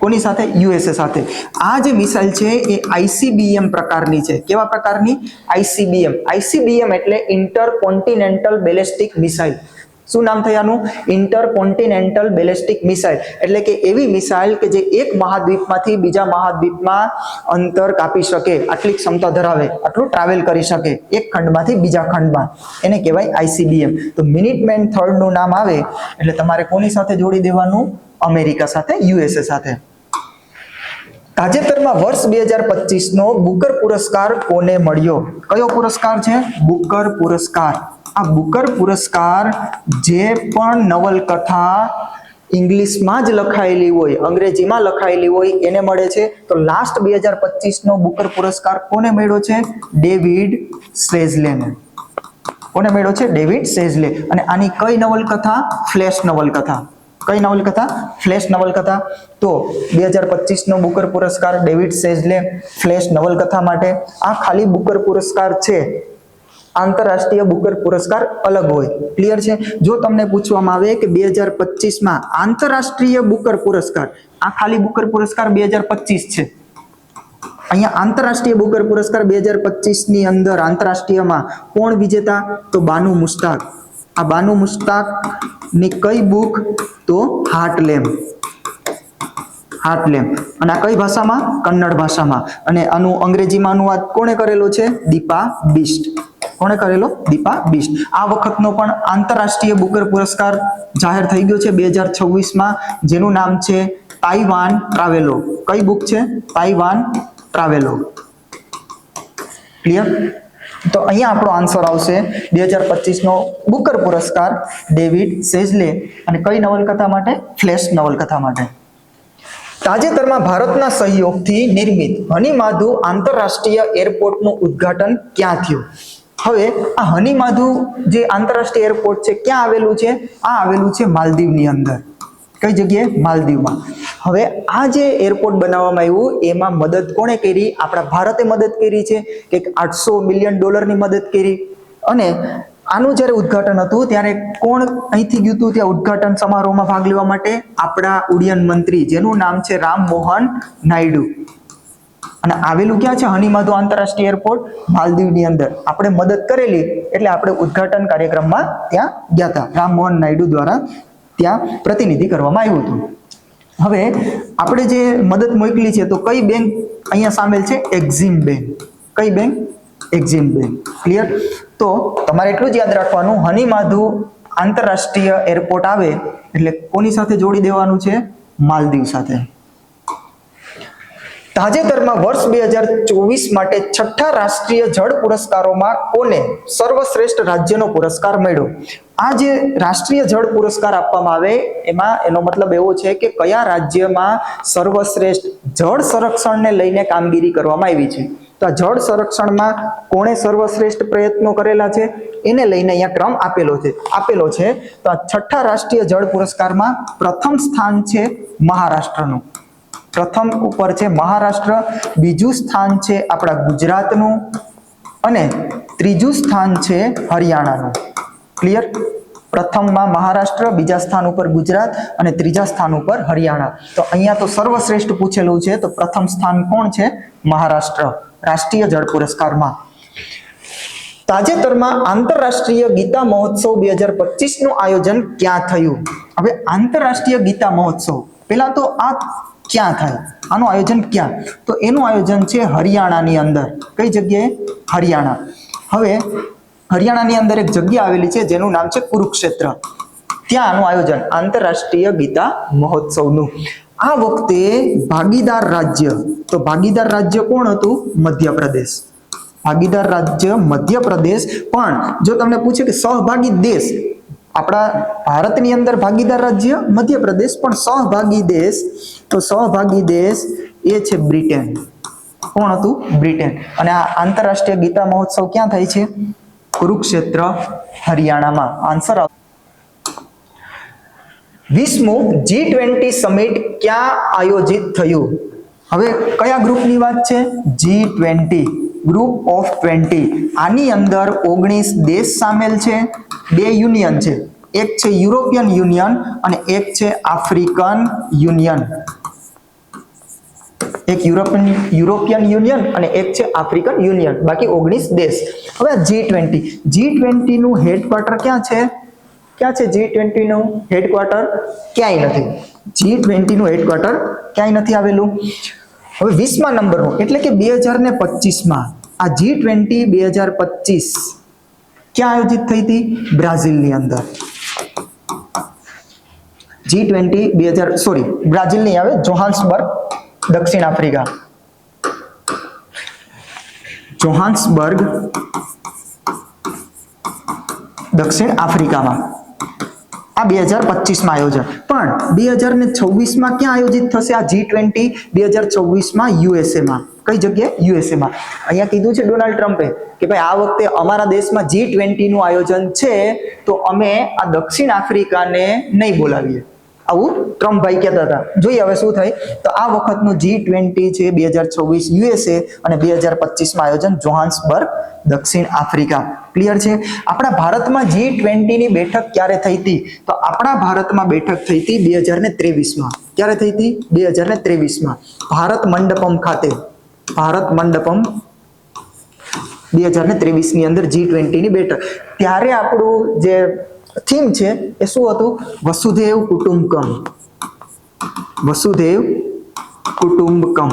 A: કોની સાથે? યુએસએ સાથે. આ જે મિસાઇલ છે એ આઈસીબીએમ પ્રકારની છે. કેવા પ્રકારની? આઈસીબીએમ. આઈસીબીએમ એટલે ઇન્ટરકોન્ટિનેન્ટલ બેલિસ્ટિક મિસાઇલ. શું નામ થયાનું? Intercontinental ballistic missile. એટલે કે એવી મિસાઇલ કે જે એક મહાદ્વીપમાંથી બીજા મહાદ્વીપમાં અંતર કાપી શકે, આટલી ક્ષમતા ધરાવે, આટલું ટ્રાવેલ કરી શકે એક ખંડમાંથી બીજા ખંડમાં, એને કહેવાય આઈસીબીએમ. તો મિનિટમેન 3 નું નામ આવે એટલે તમારે કોની સાથે જોડી દેવાનું? અમેરિકા સાથે, યુએસએ સાથે. તાજેતરમાં વર્ષ 2025 નો બુકર પુરસ્કાર કોને મળ્યો? કયો પુરસ્કાર છે? બુકર પુરસ્કાર. આ બુકર પુરસ્કાર જે પણ નવલકથા ઇંગ્લિશમાં જ લખાયેલી હોય, અંગ્રેજીમાં લખાયેલી હોય એને મળે છે. તો લાસ્ટ 2025 નો બુકર પુરસ્કાર કોને મળ્યો છે? ડેવિડ સેઝલેને. કોને મળ્યો છે? ડેવિડ સેઝલે. અને આની કઈ નવલકથા? ફ્લેશ નવલકથા. કઈ નવલકથા? ફ્લેશ નવલકથા. તો 2025 નો બુકર પુરસ્કાર ડેવિડ સેઝલે, ફ્લેશ નવલકથા માટે. આ ખાલી બુકર પુરસ્કાર છે, આંતરરાષ્ટ્રીય બુકર પુરસ્કાર અલગ હોય. ક્લિયર છે? જો તમને પૂછવામાં આવે કે 2025 માં આંતરરાષ્ટ્રીય બુકર પુરસ્કાર, આ ખાલી બુકર પુરસ્કાર 2025 છે. અહીંયા આંતરરાષ્ટ્રીય બુકર પુરસ્કાર 2025 ની અંદર આંતરરાષ્ટ્રીયમાં કોણ વિજેતા? તો બાનુ મુશ્તાક. આ બાનુ મુશ્તાક ની કઈ બુક? તો હાર્ટલેમ. હાર્ટલેમ. અને આ કઈ ભાષામાં? કન્નડ ભાષામાં. અને આનું અંગ્રેજીમાં અનુવાદ કોણે કરેલો છે? દીપા બિસ્ટ. કોણે કરેલો? દીપા બિસ્ટ. આ વખતનો પણ આંતરરાષ્ટ્રીય બુકર પુરસ્કાર જાહેર થઈ ગયો છે 2026 માં, જેનું નામ છે તાઇવાન ટ્રાવેલોગ. કઈ બુક છે? તાઇવાન ટ્રાવેલોગ. ક્લિયર? તો અહીંયા આપણો આન્સર આવશે 2025 નો બુકર પુરસ્કાર ડેવિડ સેઝલે. અને કઈ નવલકથા માટે? ફ્લેશ નવલકથા માટે. તાજેતરમાં ભારતના સહયોગથી નિર્મિત હનીમાધુ આંતરરાષ્ટ્રીય એરપોર્ટનું ઉદ્ઘાટન ક્યાં થયું? હવે આ હનીમાધુ જે આંતરરાષ્ટ્રીય એરપોર્ટ છે ક્યાં આવેલું છે? આ આવેલું છે માલદીવની અંદર. કઈ જગ્યાએ? માલદીવમાં. હવે આ જે એરપોર્ટ બનાવવામાં આવ્યું એમાં મદદ કોણે કરી? આપણા ભારતે મદદ કરી છે કે $800 મિલિયન ની મદદ કરી. અને આનું જ્યારે ઉદ્ઘાટન હતું ત્યારે કોણ અહીંથી ગયું હતું ત્યાં ઉદ્ઘાટન સમારોહમાં ભાગ લેવા માટે? આપણા ઉડ્ડયન મંત્રી, જેનું નામ છે રામ મોહન નાયડુ. અને આવેલું ક્યાં છે? હનીમાધુ આંતરરાષ્ટ્રીય એરપોર્ટ માલદીવની અંદર. આપણે મદદ કરેલી એટલે આપણે ઉદ્ઘાટન કાર્યક્રમમાં ત્યાં ગયા હતા. રામ મોહન નાયડુ દ્વારા ત્યાં પ્રતિનિધિ કરવામાં આવ્યું હતું. હવે આપણે જે મદદ મોકલી છે તો કઈ બેંક અહીંયા સામેલ છે? એક્ઝિમ બેંક. કઈ બેંક? એક્ઝિમ બેંક. ક્લિયર? તો તમારે એટલું જ યાદ રાખવાનું, હનીમાધુ આંતરરાષ્ટ્રીય એરપોર્ટ આવે એટલે કોની સાથે જોડી દેવાનું છે? માલદીવ સાથે. તાજેતરમાં વર્ષ 2024 માટે 6ઠા રાષ્ટ્રીય જળ પુરસ્કારોમાં કોને સર્વશ્રેષ્ઠ રાજ્યનો પુરસ્કાર મળ્યો? આ જે રાષ્ટ્રીય જળ પુરસ્કાર આપવામાં આવે એમાં એનો મતલબ એવો છે કે કયા રાજ્યમાં સર્વશ્રેષ્ઠ જળ સંરક્ષણને લઈને કામગીરી કરવામાં આવી છે. તો આ જળ સંરક્ષણમાં કોણે સર્વશ્રેષ્ઠ પ્રયત્નો કરેલા છે એને લઈને અહીંયા ક્રમ આપેલો છે. તો આ 6ઠા રાષ્ટ્રીય જળ પુરસ્કારમાં પ્રથમ સ્થાન છે મહારાષ્ટ્રનું. પ્રથમ ઉપર છે મહારાષ્ટ્ર, બીજું સ્થાન છે આપણા ગુજરાતનું અને ત્રીજું સ્થાન છે હરિયાણાનું. ક્લિયર? પ્રથમમાં મહારાષ્ટ્ર, બીજા સ્થાન ઉપર ગુજરાત અને ત્રીજા સ્થાન ઉપર હરિયાણા. તો અહીંયા તો સર્વશ્રેષ્ઠ પૂછેલું છે, તો પ્રથમ સ્થાન કોણ છે? મહારાષ્ટ્ર રાષ્ટ્રીય જળ પુરસ્કારમાં. તાજેતરમાં આંતરરાષ્ટ્રીય ગીતા મહોત્સવ 2025 નું આયોજન ક્યાં થયું? હવે આંતરરાષ્ટ્રીય ગીતા મહોત્સવ પેલા તો આ ક્યાં થાય? આનું આયોજન ક્યાં? તો એનું આયોજન છે હરિયાણાની અંદર. કઈ જગ્યાએ? હરિયાણા. હવે હરિયાણાની અંદર એક જગ્યા આવેલી છે જેનું નામ છે કુરુક્ષેત્ર. ત્યાં આનું આયોજન આંતરરાષ્ટ્રીય ગીતા મહોત્સવનું. આ વખતે ભાગીદાર રાજ્ય, તો ભાગીદાર રાજ્ય કોણ હતું? મધ્યપ્રદેશ. ભાગીદાર રાજ્ય મધ્યપ્રદેશ. પણ જો તમને પૂછે કે સહભાગી દેશ, આપણા ભારતની અંદર ભાગીદાર રાજ્ય મધ્યપ્રદેશ, પણ સહભાગી દેશ, તો સહભાગી દેશ એ છે બ્રિટન. કોણ હતું? બ્રિટન. અને આ આંતરરાષ્ટ્રીય ગીતા મહોત્સવ ક્યાં થાય છે? કુરુક્ષેત્ર, હરિયાણામાં. આન્સર 20મું G20 સમિટ ક્યાં આયોજિત થયું? હવે કયા ગ્રુપની વાત છે? G20, group of 20. આની અંદર 19 દેશ સામેલ છે, 2 યુનિયન છે, એક છે યુરોપિયન યુનિયન અને એક છે આફ્રિકન યુનિયન. એક યુરોપિયન યુનિયન અને એક છે આફ્રિકન યુનિયન, બાકી 19 દેશ. હવે G20 નું હેડક્વાર્ટર ક્યાં છે? ક્યાં છે G20 નું હેડક્વાર્ટર? ક્યાંય નથી. G20 નું હેડક્વાર્ટર ક્યાંય નથી આવેલું. હવે 20મા નંબરનું એટલે કે 2025માં આ G20 2025 ક્યાં આયોજિત થઈ હતી? બ્રાઝિલની અંદર. G20 બ્રાઝિલ નહીં આવે, જોહાન્સબર્ગ, દક્ષિણ આફ્રિકા. જોહાન્સબર્ગ, દક્ષિણ આફ્રિકામાં આ 2025માં આયોજન. પણ 2026માં ક્યાં આયોજિત થશે આ G20? 2026માં યુએસએમાં. કઈ જગ્યાએ? યુએસએમાં. અહીંયા કીધું છે ડોનાલ્ડ ટ્રમ્પે કે ભાઈ આ વખતે અમારા દેશમાં G20 નું આયોજન છે, તો અમે આ દક્ષિણ આફ્રિકાને નહીં બોલાવીએ. આવું ટ્રમ્પ ભાઈ કહેતા હતા. જોઈએ હવે શું થાય. તો આ વખતનું G20 છે 2026 યુએસએ અને 2025માં આયોજન જોહાન્સબર્ગ, દક્ષિણ આફ્રિકા. ક્લિયર છે? આપણા ભારતમાં G20 ની બેઠક ક્યારે થઈ હતી? તો આપણા ભારતમાં બેઠક થઈ હતી 2023માં. ક્યારે થઈ હતી? 2023માં. ભારત મંડપમ ખાતે. ભારત મંડપમ 2023 ની અંદર G20 ની બેઠક. ત્યારે આપણું જે થીમ છે એ શું હતું? વસુધૈવ કુટુંબકમ. વસુધૈવ કુટુંબકમ.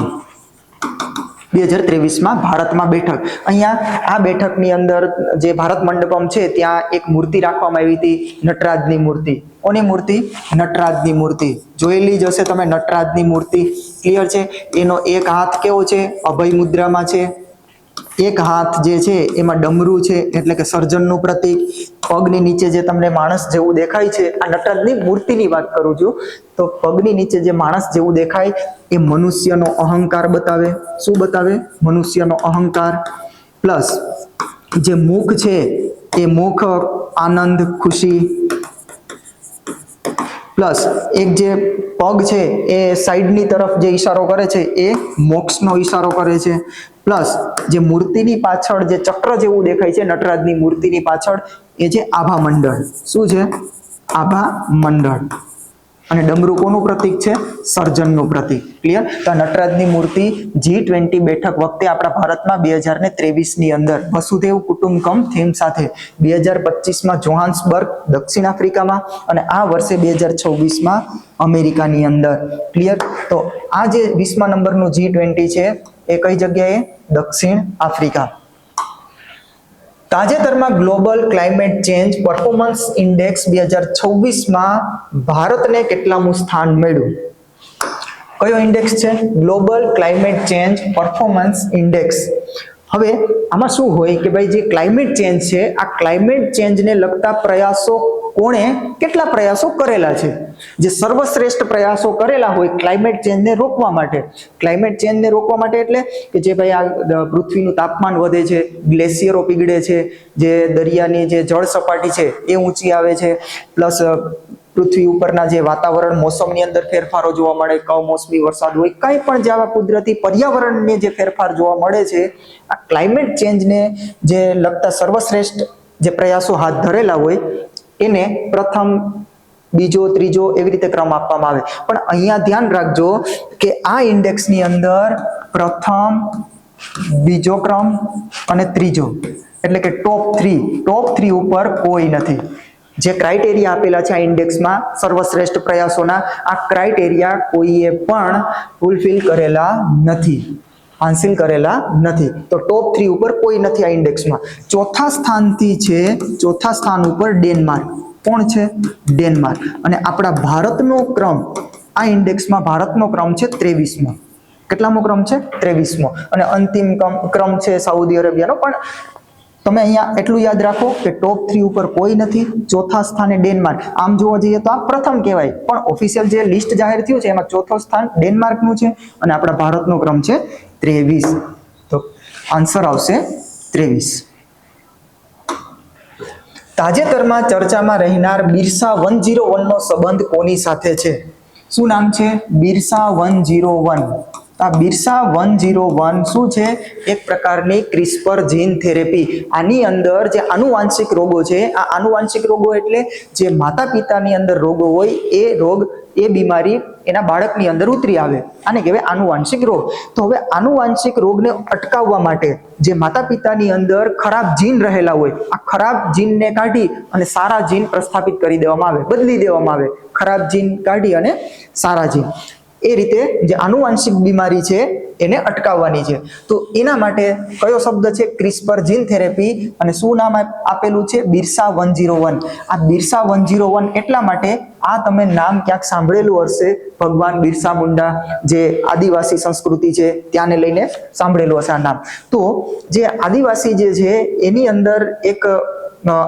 A: 2023માં ભારતમાં બેઠક. અહીંયા આ બેઠકની અંદર જે ભારત મંડપમ છે ત્યાં એક મૂર્તિ રાખવામાં આવી હતી, નટરાજની મૂર્તિ. કોની મૂર્તિ? નટરાજની મૂર્તિ. જોયેલી જ હશે તમે નટરાજની મૂર્તિ. ક્લિયર છે? એનો એક હાથ કેવો છે? અભય મુદ્રામાં છે. એક હાથ જે છે એમાં ડમરું છે, એટલે કે સર્જનનું પ્રતીક. પગની નીચે જે તમને માણસ જેવું દેખાય છે, આ નટરાજની મૂર્તિની વાત કરું છું, તો પગની નીચે જે માણસ જેવું દેખાય એ મનુષ્યનો અહંકાર બતાવે. શું બતાવે? મનુષ્યનો અહંકાર. પ્લસ જે મુખ છે એ મુખ આનંદ, ખુશી. પ્લસ એક જે પગ છે એ સાઈડની તરફ જે ઈશારો કરે છે એ મોક્ષનો ઈશારો કરે છે. પ્લસ જે મૂર્તિની પાછળ જે ચક્ર જેવું દેખાય છે નટરાજની મૂર્તિની પાછળ, એ છે આભા મંડળ. શું છે? આભા મંડળ. અને ડમરું કોનું પ્રતીક છે? સર્જનનું પ્રતીક. ક્લિયર? તો નટરાજની મૂર્તિ G20 બેઠક વખતે આપણા ભારતમાં 2023 ની અંદર વસુધૈવ કુટુંબકમ થીમ સાથે 2025માં જોહાન્સબર્ગ, દક્ષિણ આફ્રિકામાં, અને આ વર્ષે 2026માં અમેરિકાની અંદર. ક્લિયર? તો આ જે 20મા નંબરનું G20 છે એ કઈ જગ્યાએ? દક્ષિણ આફ્રિકા. તાજેતરમાં global climate change performance index 2026માં ભારતને કેટલામું સ્થાન મળ્યું? કયો ઇન્ડેક્સ છે? Global climate change performance index. હવે આમાં શું હોય કે ભાઈ જે ક્લાઇમેટ ચેન્જ છે, આ ક્લાઇમેટ ચેન્જને લગતા પ્રયાસો કોણે કેટલા પ્રયાસો કરેલા છે? જે સર્વશ્રેષ્ઠ પ્રયાસો કરેલા હોય ક્લાઇમેટ ચેન્જને રોકવા માટે. ક્લાઇમેટ ચેન્જને રોકવા માટે એટલે કે જે ભાઈ આ પૃથ્વીનું તાપમાન વધે છે, ગ્લેશિયરો પીગળે છે, જે દરિયાની જે જળ સપાટી છે એ ઊંચી આવે છે, પ્લસ પૃથ્વી ઉપરના જે વાતાવરણ મોસમની અંદર ફેરફારો જોવા મળે, કમોસમી વરસાદ હોય, કંઈ પણ જેવા કુદરતી પર્યાવરણને જે ફેરફાર જોવા મળે છે, આ ક્લાઇમેટ ચેન્જને જે લગતા સર્વશ્રેષ્ઠ જે પ્રયાસો હાથ ધરેલા હોય એને પ્રથમ, બીજો, ત્રીજો એવી રીતે ક્રમ આપવામાં આવે. પણ અહીંયા ધ્યાન રાખજો કે આ ઇન્ડેક્સની અંદર પ્રથમ, બીજો ક્રમ અને ત્રીજો, એટલે કે ટોપ 3 ઉપર કોઈ નથી. જે ક્રાઇટેરિયા આપેલા છે આ ઇન્ડેક્સમાં સર્વશ્રેષ્ઠ પ્રયાસોના, આ ક્રાઇટેરિયા કોઈએ પણ ફૂલફિલ કરેલા નથી, હાંસિલ કરેલા નથી. તો ટોપ 3 ઉપર કોઈ નથી આ ઇન્ડેક્સમાં. ચોથા સ્થાન ઉપર ડેનમાર્ક. કોણ છે? ડેનમાર્ક. અને આપણા ભારતનો ક્રમ આ ઇન્ડેક્સમાં ભારતનો ક્રમ છે 23મો. કેટલામો ક્રમ છે? 23મો. અને અંતિમ ક્રમ છે સાઉદી અરેબિયાનો. પણ તમે અહીંયા એટલું યાદ રાખો કે ટોપ 3 ઉપર કોઈ નથી, ચોથા સ્થાને ડેનમાર્ક. આમ જોવા જઈએ તો આ પ્રથમ કહેવાય, પણ ઓફિશિયલ જે લિસ્ટ જાહેર થયું છે એમાં ચોથું સ્થાન ડેનમાર્કનું છે અને આપણા ભારતનો ક્રમ છે 23. તો આન્સર આવશે 23. તાજેતરમાં ચર્ચામાં રહેનાર બિરસા 101 નો સંબંધ કોની સાથે છે? શું નામ છે? બિરસા 101. આ બિરસા 101 શું છે? એક પ્રકારની ક્રિસ્પર જીન થેરેપી. આની અંદર જે આનુવાંશિક રોગો છે, આ આનુવાંશિક રોગો એટલે જે માતા પિતાની અંદર રોગો હોય એ રોગ, એ બીમારી એના બાળકની અંદર ઉતરી આવે, આને કહેવાય આનુવાંશિક રોગ. તો હવે આનુવાંશિક રોગને અટકાવવા માટે જે માતા પિતાની અંદર ખરાબ જીન રહેલા હોય, આ ખરાબ જીનને કાઢી અને સારા જીન પ્રસ્થાપિત કરી દેવામાં આવે, બદલી દેવામાં આવે. ખરાબ જીન કાઢી અને સારા જીન, એ રીતે જે આનુવાંશિક બીમારી છે એને અટકાવવાની છે. તો એના માટે કયો શબ્દ છે? ક્રિસ્પર જીન થેરેપી. અને શું નામ આપેલું છે? બિરસા 101. આ બિરસા 101 એટલા માટે, આ તમે નામ ક્યાંક સાંભળેલું હશે, ભગવાન બિરસા મુંડા, જે આદિવાસી સંસ્કૃતિ છે ત્યાંને લઈને સાંભળેલું હશે આ નામ. તો જે આદિવાસી જે છે એની અંદર એક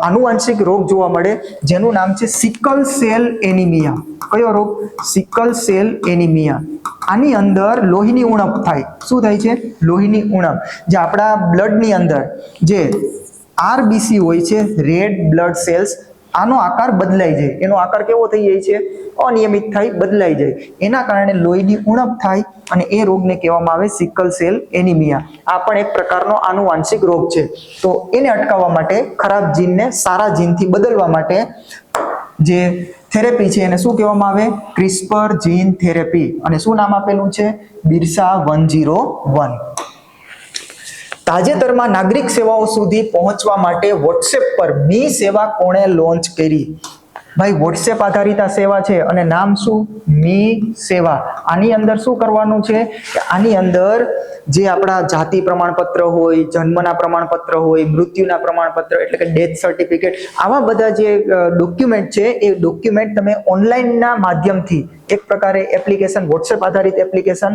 A: આનુવાંશિક રોગ જોવા મળે જેનું નામ છે સિકલ સેલ એનિમિયા. કયો રોગ? Sickle cell anaemia. આની અંદર લોહીની ઉણપ થાય. શું થાય છે? લોહીની ઉણપ. જે આપણા બ્લડની અંદર જે આરબીસી હોય છે, રેડ બ્લડ સેલ્સ, આનો આકાર બદલાઈ જાય. એનો આકાર કેવો થઈ જાય છે? અનિયમિત થાય, બદલાઈ જાય. એના કારણે લોહીની ઉણપ થાય અને એ રોગને કહેવામાં આવે સિકલ સેલ એનિમિયા. આ પણ એક પ્રકારનો આનુવાંશિક રોગ છે. તો એને અટકાવવા માટે, ખરાબ જીનને સારા જીનથી બદલવા માટે જે થેરેપી છે એને શું કહેવામાં આવે? ક્રિસ્પર જીન થેરેપી. અને શું નામ આપેલું છે? બિરસા 101. તાજેતરમાં નાગરિક સેવાઓ સુધી પહોંચવા માટે વોટ્સએપ પર મી સેવા કોણે લોન્ચ કરી? ભાઈ, વોટ્સએપ આધારિત આ સેવા છે અને નામ શું? મી સેવા. આની અંદર શું કરવાનું છે કે આની અંદર જે આપણા જાતિ પ્રમાણપત્ર હોય, જન્મના પ્રમાણપત્ર હોય, મૃત્યુના પ્રમાણપત્ર એટલે કે ડેથ સર્ટિફિકેટ, આવા બધા જે ડોક્યુમેન્ટ છે એ ડોક્યુમેન્ટ તમે ઓનલાઈનના માધ્યમથી, એક પ્રકારે એપ્લિકેશન, વોટ્સએપ આધારિત એપ્લિકેશન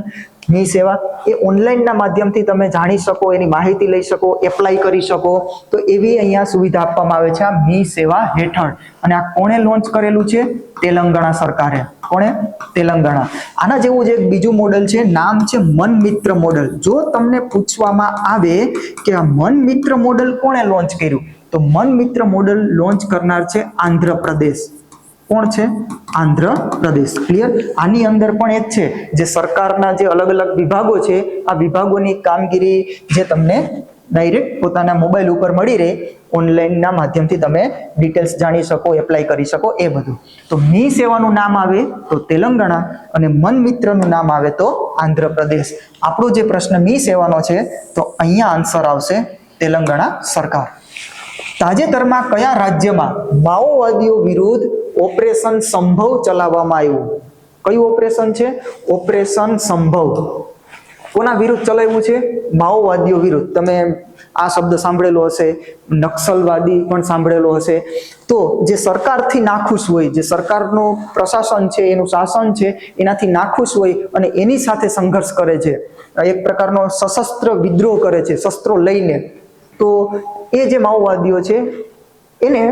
A: મી સેવા, એ ઓનલાઈનના માધ્યમથી તમે જાણી શકો, એની માહિતી લઈ શકો, એપ્લાય કરી શકો. તો એવી અહીંયા સુવિધા આપવામાં આવે છે આ મી સેવા હેઠળ. અને આ કોણે લોન્ચ કરેલું છે? તેલંગાણા સરકારે. કોણે? તેલંગાણા. આના જેવું જે બીજું મોડલ છે, નામ છે મન મિત્ર મોડલ. જો તમને પૂછવામાં આવે કે આ મન મિત્ર મોડલ કોણે લોન્ચ કર્યું, તો મન મિત્ર મોડલ લોન્ચ કરનાર છે આંધ્રપ્રદેશ. કોણ છે? આંધ્રપ્રદેશ. ક્લિયર? આની અંદર પણ એક છે જે સરકારના જે અલગ અલગ વિભાગો છે, આ વિભાગોની કામગીરી જે તમને ડાયરેક્ટ પોતાના મોબાઈલ ઉપર મળી રહે, ઓનલાઈનના માધ્યમથી તમે ડિટેલ્સ જાણી શકો, એપ્લાય કરી શકો, એ બધું. તો મી સેવાનું નામ આવે તો તેલંગાણા અને મન મિત્રનું નામ આવે તો આંધ્રપ્રદેશ. આપણો જે પ્રશ્ન મી સેવાનો છે તો અહીંયા આન્સર આવશે તેલંગાણા સરકાર. તાજેતરમાં કયા રાજ્યમાં માઓવાદીઓ વિરુદ્ધ ઓપરેશન સંભવ ચલાવવામાં આવ્યું? કયું ઓપરેશન છે? ઓપરેશન સંભવ. કોના વિરુદ્ધ ચલાવ્યું છે? માઓવાદીઓ વિરુદ્ધ. તમે આ શબ્દ સાંભળેલો હશે, નક્સલવાદી પણ સાંભળેલો હશે. તો જે સરકારથી નાખુશ હોય, જે સરકારનું પ્રશાસન છે, એનું શાસન છે, એનાથી નાખુશ હોય અને એની સાથે સંઘર્ષ કરે છે, એક પ્રકારનો સશસ્ત્ર વિદ્રોહ કરે છે, શસ્ત્રો લઈને, તો એ જે માઓવાદીઓ છે એને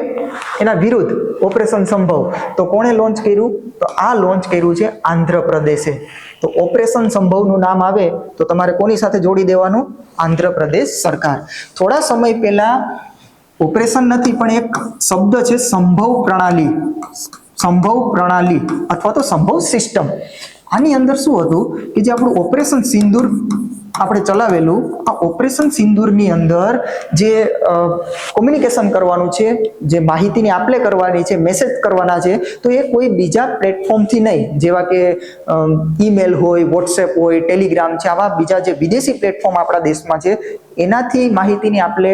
A: એના વિરુદ્ધ ઓપરેશન સંભવ. તો કોણે લોન્ચ કર્યું? તો આ લોન્ચ કર્યું છે આંધ્રપ્રદેશે. તો ઓપરેશન સંભવનું નામ આવે તો તમારે કોની સાથે જોડી દેવાનું? આંધ્રપ્રદેશ સરકાર. થોડા સમય પહેલા ઓપરેશન નથી પણ એક શબ્દ છે સંભવ પ્રણાલી. સંભવ પ્રણાલી અથવા તો સંભવ સિસ્ટમ. આની અંદર શું હતું કે જે આપણું ઓપરેશન સિંદૂર આપણે ચલાવેલું, આ ઓપરેશન સિંદૂરની અંદર જે કોમ્યુનિકેશન કરવાનું છે, જે માહિતીની આપલે કરવાની છે, મેસેજ કરવાના છે, તો એ કોઈ બીજા પ્લેટફોર્મથી નહીં, જેવા કે ઈમેલ હોય, વોટ્સએપ હોય, ટેલિગ્રામ છે, આવા બીજા જે વિદેશી પ્લેટફોર્મ આપણા દેશમાં છે એનાથી માહિતીની આપલે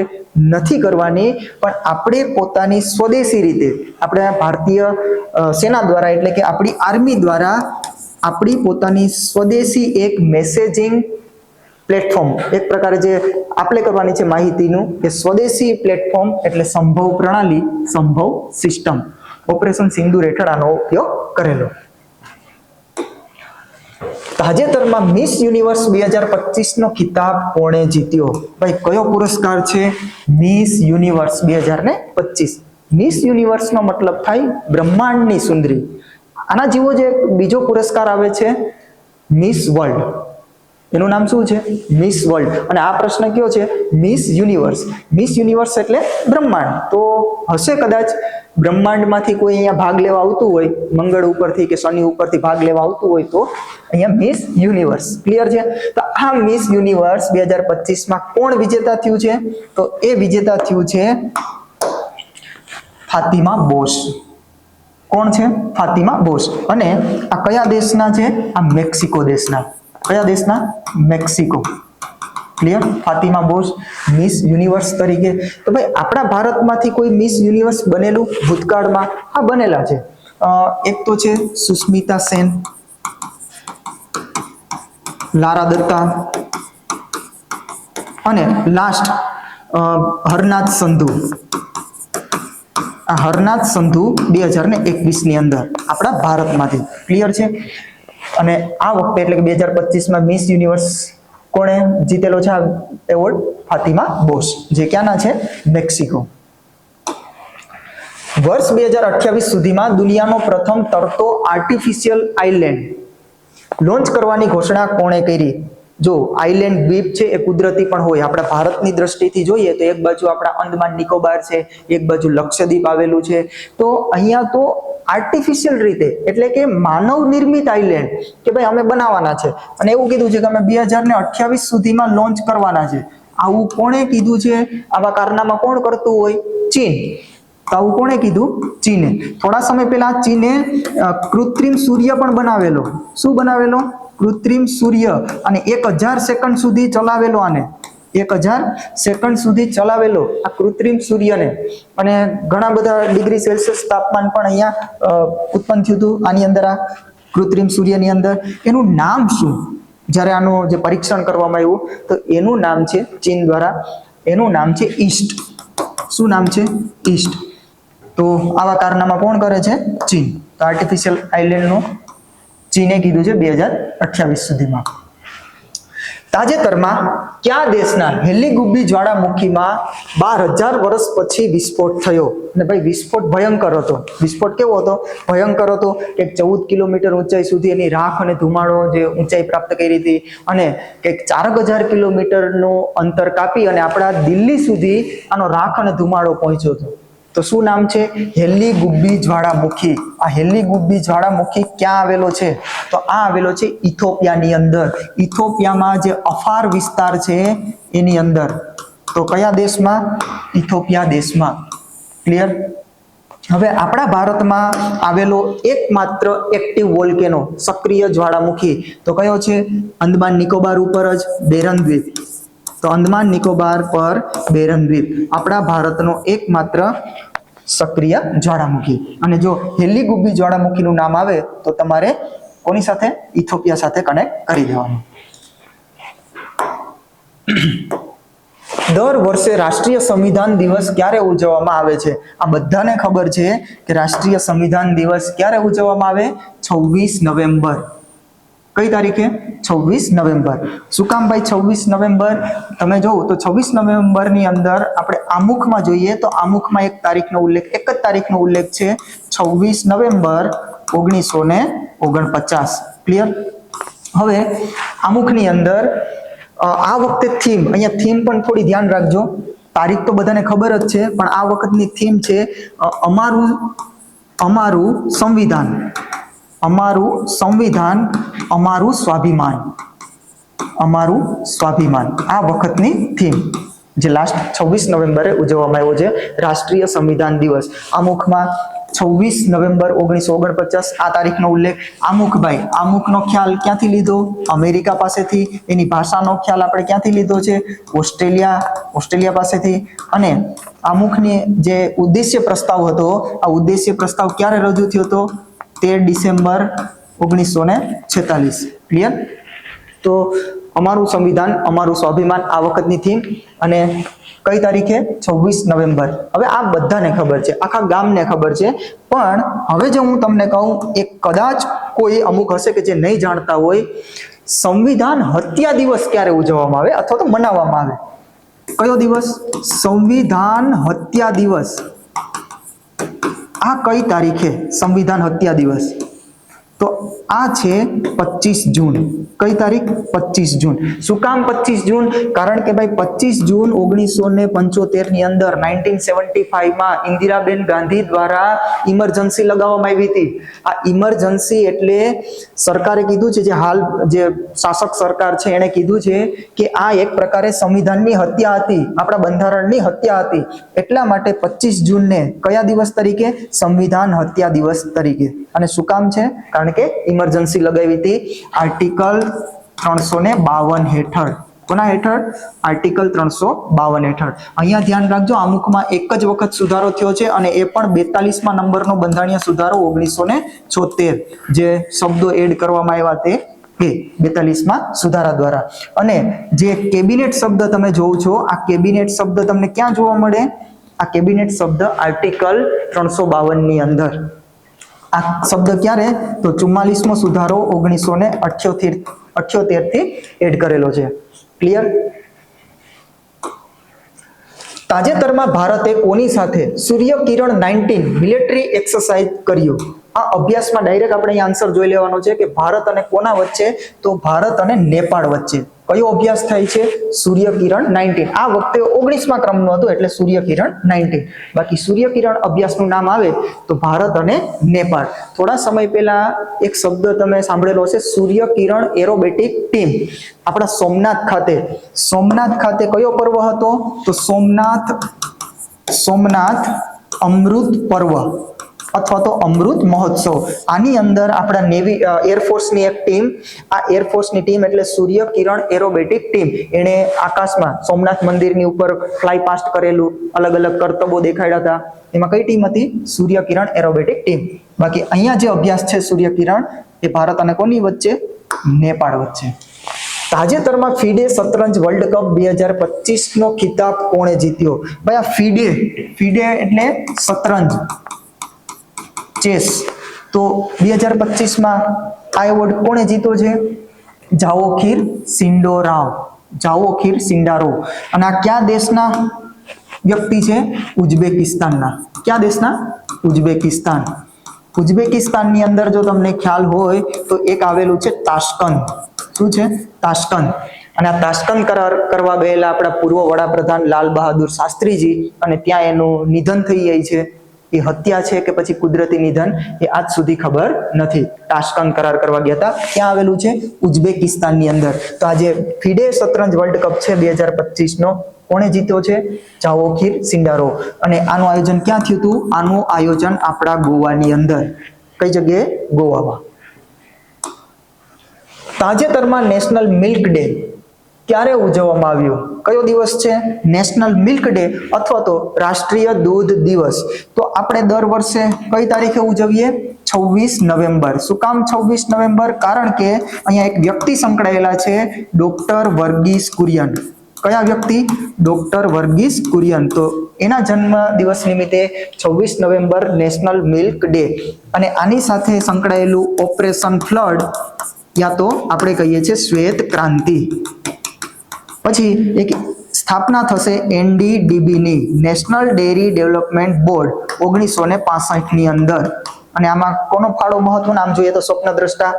A: નથી કરવાની, પણ આપણે પોતાની સ્વદેશી રીતે, આપણે ભારતીય સેના દ્વારા એટલે કે આપણી આર્મી દ્વારા આપણી પોતાની સ્વદેશી એક મેસેજિંગ પ્લેટફોર્મ, એક પ્રકારે જે આપલે કરવાની છે માહિતીનું, એ સ્વદેશી પ્લેટફોર્મ એટલે સંભવ પ્રણાલી, સંભવ સિસ્ટમ. ઓપરેશન સિંદૂર હેઠળ આનો ઉપયોગ કરેલો. તાજેતરમાં મિસ યુનિવર્સ 2025 નો ખિતાબ કોણે જીત્યો? ભાઈ કયો પુરસ્કાર છે? Miss universe 2025. મિસ યુનિવર્સ નો મતલબ થાય બ્રહ્માંડની સુંદરી. આના જેવો જે બીજો પુરસ્કાર આવે છે મિસ વર્લ્ડ, એનું નામ શું છે? Miss world. અને આ પ્રશ્ન કયો છે? Miss universe. મિસ યુનિવર્સ એટલે બ્રહ્માંડ. તો હશે કદાચ બ્રહ્માંડમાંથી કોઈ અહીંયા ભાગ લેવા આવતું હોય, મંગળ ઉપરથી કે શનિ ઉપરથી ભાગ લેવા આવતું હોય તો અહીંયા મિસ યુનિવર્સ. ક્લિયર છે? તો આ મિસ યુનિવર્સ 2025 માં કોણ વિજેતા થયું છે? તો એ વિજેતા થયું છે ફાતિમા બોસ. કોણ છે? ફાતિમા બોસ. અને આ કયા દેશના છે? આ મેક્સિકો દેશના. કયા દેશના? Mexico. Clear? Fatima boss miss universe તરીકે. તો ભાઈ આપણા ભારતમાંથી કોઈ મિસ યુનિવર્સ બનેલું ભૂતકાળમાં? હા, બનેલા છે. એક તો છે સુસ્મિતા સેન, લારા દત્તા અને લાસ્ટ હરનાથ સંધુ. આ હરનાથ સંધુ 2021 ની અંદર આપણા ભારતમાંથી. ક્લિયર છે? અને આ વખતે એટલે કે 2025 માં મિસ યુનિવર્સ કોણે જીતેલો છે આ એવોર્ડ? ફાતિમા બોસ, જે ક્યાંના છે? મેક્સિકો. વર્ષ 2028 સુધીમાં દુનિયાનો પ્રથમ તરતો આર્ટિફિશિયલ આઇલેન્ડ લોન્ચ કરવાની ઘોષણા કોણે કરી? જો આઇલેન્ડ દ્વીપ છે એ કુદરતી પણ હોય. આપણા ભારતની દ્રષ્ટિથી જોઈએ તો એક બાજુ આપણા અંદમાન નિકોબાર છે, એક બાજુ લક્ષદ્વીપ આવેલું છે. તો અહીંયા તો આર્ટિફિશિયલ રીતે એટલે કે માનવ નિર્મિત આઇલેન્ડ કે ભાઈ અમે બનાવવાના છે, અને એવું કીધું છે કે અમે 2028 સુધીમાં લોન્ચ કરવાના છે. આવું કોણે કીધું છે? આવા કારનામા કોણ કરતું હોય? ચીન. તો આવું કોણે કીધું? ચીને. થોડા સમય પહેલા ચીને કૃત્રિમ સૂર્ય પણ બનાવેલો. શું બનાવેલો? કૃત્રિમ સૂર્ય. અને 1000 સેકન્ડ સુધી ચલાવેલો. આને 1000 સેકન્ડ સુધી ચલાવેલો આ કૃત્રિમ સૂર્યને. અને ઘણા બધા ડિગ્રી સેલ્સિયસ તાપમાન પણ અહીંયા ઉત્પન્ન થયું હતું આની અંદર, આ કૃત્રિમ સૂર્યની અંદર. એનું નામ શું? જ્યારે આનું જે પરીક્ષણ કરવામાં આવ્યું તો એનું નામ છે ચીન દ્વારા, એનું નામ છે ઈસ્ટ. શું નામ છે? ઈસ્ટ. તો આવા કારનામા કોણ કરે છે? ચીન. તો આર્ટિફિશિયલ આઇલેન્ડનું ચીને કીધું છે 2028 સુધીમાં. તાજેતરમાં કયા દેશના હેલીગુબ્બી જ્વાળામુખીમાં 12000 વર્ષ પછી વિસ્ફોટ થયો? અને ભાઈ વિસ્ફોટ ભયંકર હતો. વિસ્ફોટ કેવો હતો? ભયંકર હતો. એક 14 કિલોમીટર ઊંચાઈ સુધી એની રાખ અને ધુમાડો જે ઊંચાઈ પ્રાપ્ત કરી હતી, અને કંઈક 4000 કિલોમીટરનું અંતર કાપી અને આપણા દિલ્હી સુધી આનો રાખ અને ધુમાડો પહોંચ્યો હતો. તો શું નામ છે? હેલીગુબ્બી જ્વાળામુખી. આ હેલીગુબ્બી જ્વાળામુખી ક્યાં આવેલો છે? તો આ આવેલો છે ઇથોપિયાની અંદર. ઇથોપિયામાં જે અફાર વિસ્તાર છે એની અંદર. તો કયા દેશમાં? ઇથોપિયા દેશમાં. ક્લિયર? હવે આપણા ભારતમાં આવેલો એકમાત્ર એક્ટિવ વોલ્કેનો, સક્રિય જ્વાળામુખી તો કયો છે? અંદમાન નિકોબાર ઉપર જ બેરન દ્વીપ. તો અંદમાન નિકોબાર પર બેરન દ્વીપ આપણા ભારતનો એકમાત્ર સક્રિય જ્વાળામુખી. અને જો હેલીગુબ્બી જ્વાળામુખીનું નામ આવે તો તમારે કોની સાથે? ઇથોપિયા સાથે કનેક્ટ કરી દેવાનું. દર વર્ષે રાષ્ટ્રીય સંવિધાન દિવસ ક્યારે ઉજવવામાં આવે છે? આ બધાને ખબર છે કે રાષ્ટ્રીય સંવિધાન દિવસ ક્યારે ઉજવવામાં આવે? 26 નવેમ્બર. કઈ તારીખે? 26 નવેમ્બર. શું કામ ભાઈ 26 નવેમ્બર? તમે જોવો તો 26 નવેમ્બરની અંદર આપણે આમુખમાં જોઈએ તો આમુખમાં એક જ તારીખનો ઉલ્લેખ છે, 26 નવેમ્બર 1949. ક્લિયર? હવે આમુખની અંદર આ વખતે થીમ, અહીંયા થીમ પણ થોડી ધ્યાન રાખજો. તારીખ તો બધાને ખબર જ છે, પણ આ વખતની થીમ છે અમારું સંવિધાન, અમારું સ્વાભિમાન. અમારું સ્વાભિમાન આ વખતની થીમ, જે લાસ્ટ 26 નવેમ્બરે ઉજવવામાં આવ્યો છે રાષ્ટ્રીય સંવિધાન દિવસ. આમુખમાં 26 નવેમ્બર 1949 આ તારીખનો ઉલ્લેખ. આમુખભાઈ, આમુખનો ખ્યાલ ક્યાંથી લીધો? અમેરિકા પાસેથી. એની ભાષાનો ખ્યાલ આપણે ક્યાંથી લીધો છે? ઓસ્ટ્રેલિયા પાસેથી. અને આમુખની જે ઉદ્દેશ્ય પ્રસ્તાવ હતો, આ ઉદ્દેશ્ય પ્રસ્તાવ ક્યારે રજૂ થયો હતો? 13 ડિસેમ્બર 1946. ક્લિયર? તો અમારું સંવિધાન, અમારું સ્વાભિમાન આ વખતની થીમ. અને કઈ તારીખે? 26 નવેમ્બર. હવે આ બધાને ખબર છે, આખા ગામને ખબર છે. પણ હવે જો હું તમને કહું એક કદાચ કોઈ અમુક હશે કે જે નહીં જાણતા હોય, સંવિધાન હત્યા દિવસ ક્યારે ઉજવવામાં આવે અથવા તો મનાવવામાં આવે? કયો દિવસ? સંવિધાન હત્યા દિવસ. આ કઈ તારીખે સંવિધાન હત્યા દિવસ? તો આ છે 25 જૂન. કઈ તારીખ? 25 જૂન. શું કામ 25 જૂન? કારણ કે ભાઈ 25 જૂન 1975 ની અંદર 1975 માં ઇન્દિરાબેન ગાંધી દ્વારા ઇમરજન્સી લગાવવામાં આવી હતી. આ ઇમરજન્સી એટલે સરકારે કીધું છે, જે હાલ જે શાસક સરકાર છે એણે કીધું છે કે આ એક પ્રકારે સંવિધાનની હત્યા હતી, આપણા બંધારણની હત્યા હતી. એટલા માટે 25 જૂનને કયા દિવસ તરીકે? સંવિધાન હત્યા દિવસ તરીકે. અને શું કામ છે? કારણ કે ઇમરજન્સી લગાવી હતી આર્ટિકલ 352 હેઠળ. કોના હેઠળ? આર્ટિકલ 352 હેઠળ. અહીંયા ધ્યાન રાખજો, આમુખમાં એક જ વખત સુધારો થયો છે અને એ પણ 42મા નંબરનો બંધારણીય સુધારો 1976, જે શબ્દો એડ કરવામાં આવ્યા તે 42મા સુધારા દ્વારા. અને જે કેબિનેટ શબ્દ તમે જોવો છો, આ કેબિનેટ શબ્દ તમને ક્યાં જોવા મળે? આ કેબિનેટ શબ્દ આર્ટિકલ 352 ની અંદર. આ શબ્દ ક્યારે? તો 44મો સુધારો 1978 થી એડ કરેલો છે. ક્લિયર? તાજેતરમાં ભારતે કોની સાથે સૂર્ય કિરણ 19 મિલિટરી એક્સરસાઇઝ કર્યું? આ અભ્યાસમાં ડાયરેક્ટ આપણે અહીં આન્સર જોઈ લેવાનો છે કે ભારત અને કોના વચ્ચે? તો ભારત અને નેપાળ વચ્ચે. કયો અભ્યાસ થાય છે? સૂર્ય કિરણ 19. આ વખતે 19મા ક્રમનું હતું એટલે સૂર્ય કિરણ 19. બાકી સૂર્ય કિરણ અભ્યાસનું નામ આવે તો ભારત અને નેપાળ. થોડા સમય પહેલા એક શબ્દ તમે સાંભળેલો હશે, સૂર્ય કિરણ એરોબેટિક ટીમ. આપણા સોમનાથ ખાતે કયો પર્વ હતો? તો સોમનાથ અમૃત પર્વ અથવા તો અમૃત મહોત્સવ. આની અંદર આપણા નેવી એરફોર્સની એક ટીમ, આ એરફોર્સની ટીમ એટલે સૂર્ય કિરણ એરોબેટિક ટીમ, એણે આકાશમાં સોમનાથ મંદિરની ઉપર ફ્લાય પાસ્ટ કરેલું, અલગ અલગ કરતબો દેખાડ્યા હતા. એમાં કઈ ટીમ હતી? સૂર્ય કિરણ એરોબેટિક ટીમ. બાકી અહીંયા જે અભ્યાસ છે સૂર્ય કિરણ, એ ભારત અને કોની વચ્ચે? નેપાળ વચ્ચે. તાજેતરમાં ફીડે શતરંજ વર્લ્ડ કપ 2025 નો ખિતાબ કોણે જીત્યો? ભાઈ આ ફીડે એટલે શતરંજ, ચેસ. તો 2025માં આ એવોર્ડ કોણે જીત્યો છે? જાઓખીર સિન્ડારોવ. અને આ કયા દેશના વ્યક્તિ છે? ઉઝબેકિસ્તાનના. કયા દેશના? ઉઝબેકિસ્તાન. ઉઝબેકિસ્તાનની અંદર જો તમને ખ્યાલ હોય તો એક આવેલું છે તાશ્કંદ. શું છે? તાશ્કંદ. અને આ તાશ્કંદ કરાર કરવા ગયેલા આપણા પૂર્વ વડાપ્રધાન લાલ બહાદુર શાસ્ત્રીજી, અને ત્યાં એનું નિધન થઈ જાય છે. એ હત્યા છે કે પછી કુદરતી નિધન, એ આજ સુધી ખબર નથી. તાશ્કંદ કરાર કરવા ગયા હતા, ક્યાં આવેલું છે? ઉઝબેકિસ્તાનની અંદર. તો આજે ફિડે શતરંજ વર્લ્ડ કપ છે 2025 નો, કોણે જીત્યો છે? જાઓખીર સિન્ડારોવ. અને આનું આયોજન ક્યાં થયું હતું? આનું આયોજન આપણા ગોવાની અંદર. કઈ જગ્યાએ? ગોવામાં. તાજેતરમાં નેશનલ મિલ્ક ડે ક્યારે ઉજવવામાં આવ્યો? કયો દિવસ છે? નેશનલ મિલ્ક ડે અથવા તો રાષ્ટ્રીય દૂધ દિવસ. તો આપણે દર વર્ષે કઈ તારીખે ઉજવીએ? 26 નવેમ્બર. શું કામ 26 નવેમ્બર? કારણ કે અહીંયા એક વ્યક્તિ સંકળાયેલા છે, ડોક્ટર વર્ગીસ કુરિયન. કયા વ્યક્તિ? ડોક્ટર વર્ગીસ કુરિયન. તો એના જન્મ દિવસ નિમિત્તે 26 નવેમ્બર નેશનલ મિલ્ક ડે. અને આની સાથે સંકળાયેલું ઓપરેશન ફ્લડ, યા તો આપણે કહીએ છીએ શ્વેત ક્રાંતિ. પછી એક સ્થાપના થશે NDDB ની, નેશનલ ડેરી ડેવલપમેન્ટ બોર્ડ, 1965 ની અંદર. અને આમાં કોનો ફાળો મહત્વનો? આમ જોઈએ તો સ્વપ્નદ્રષ્ટા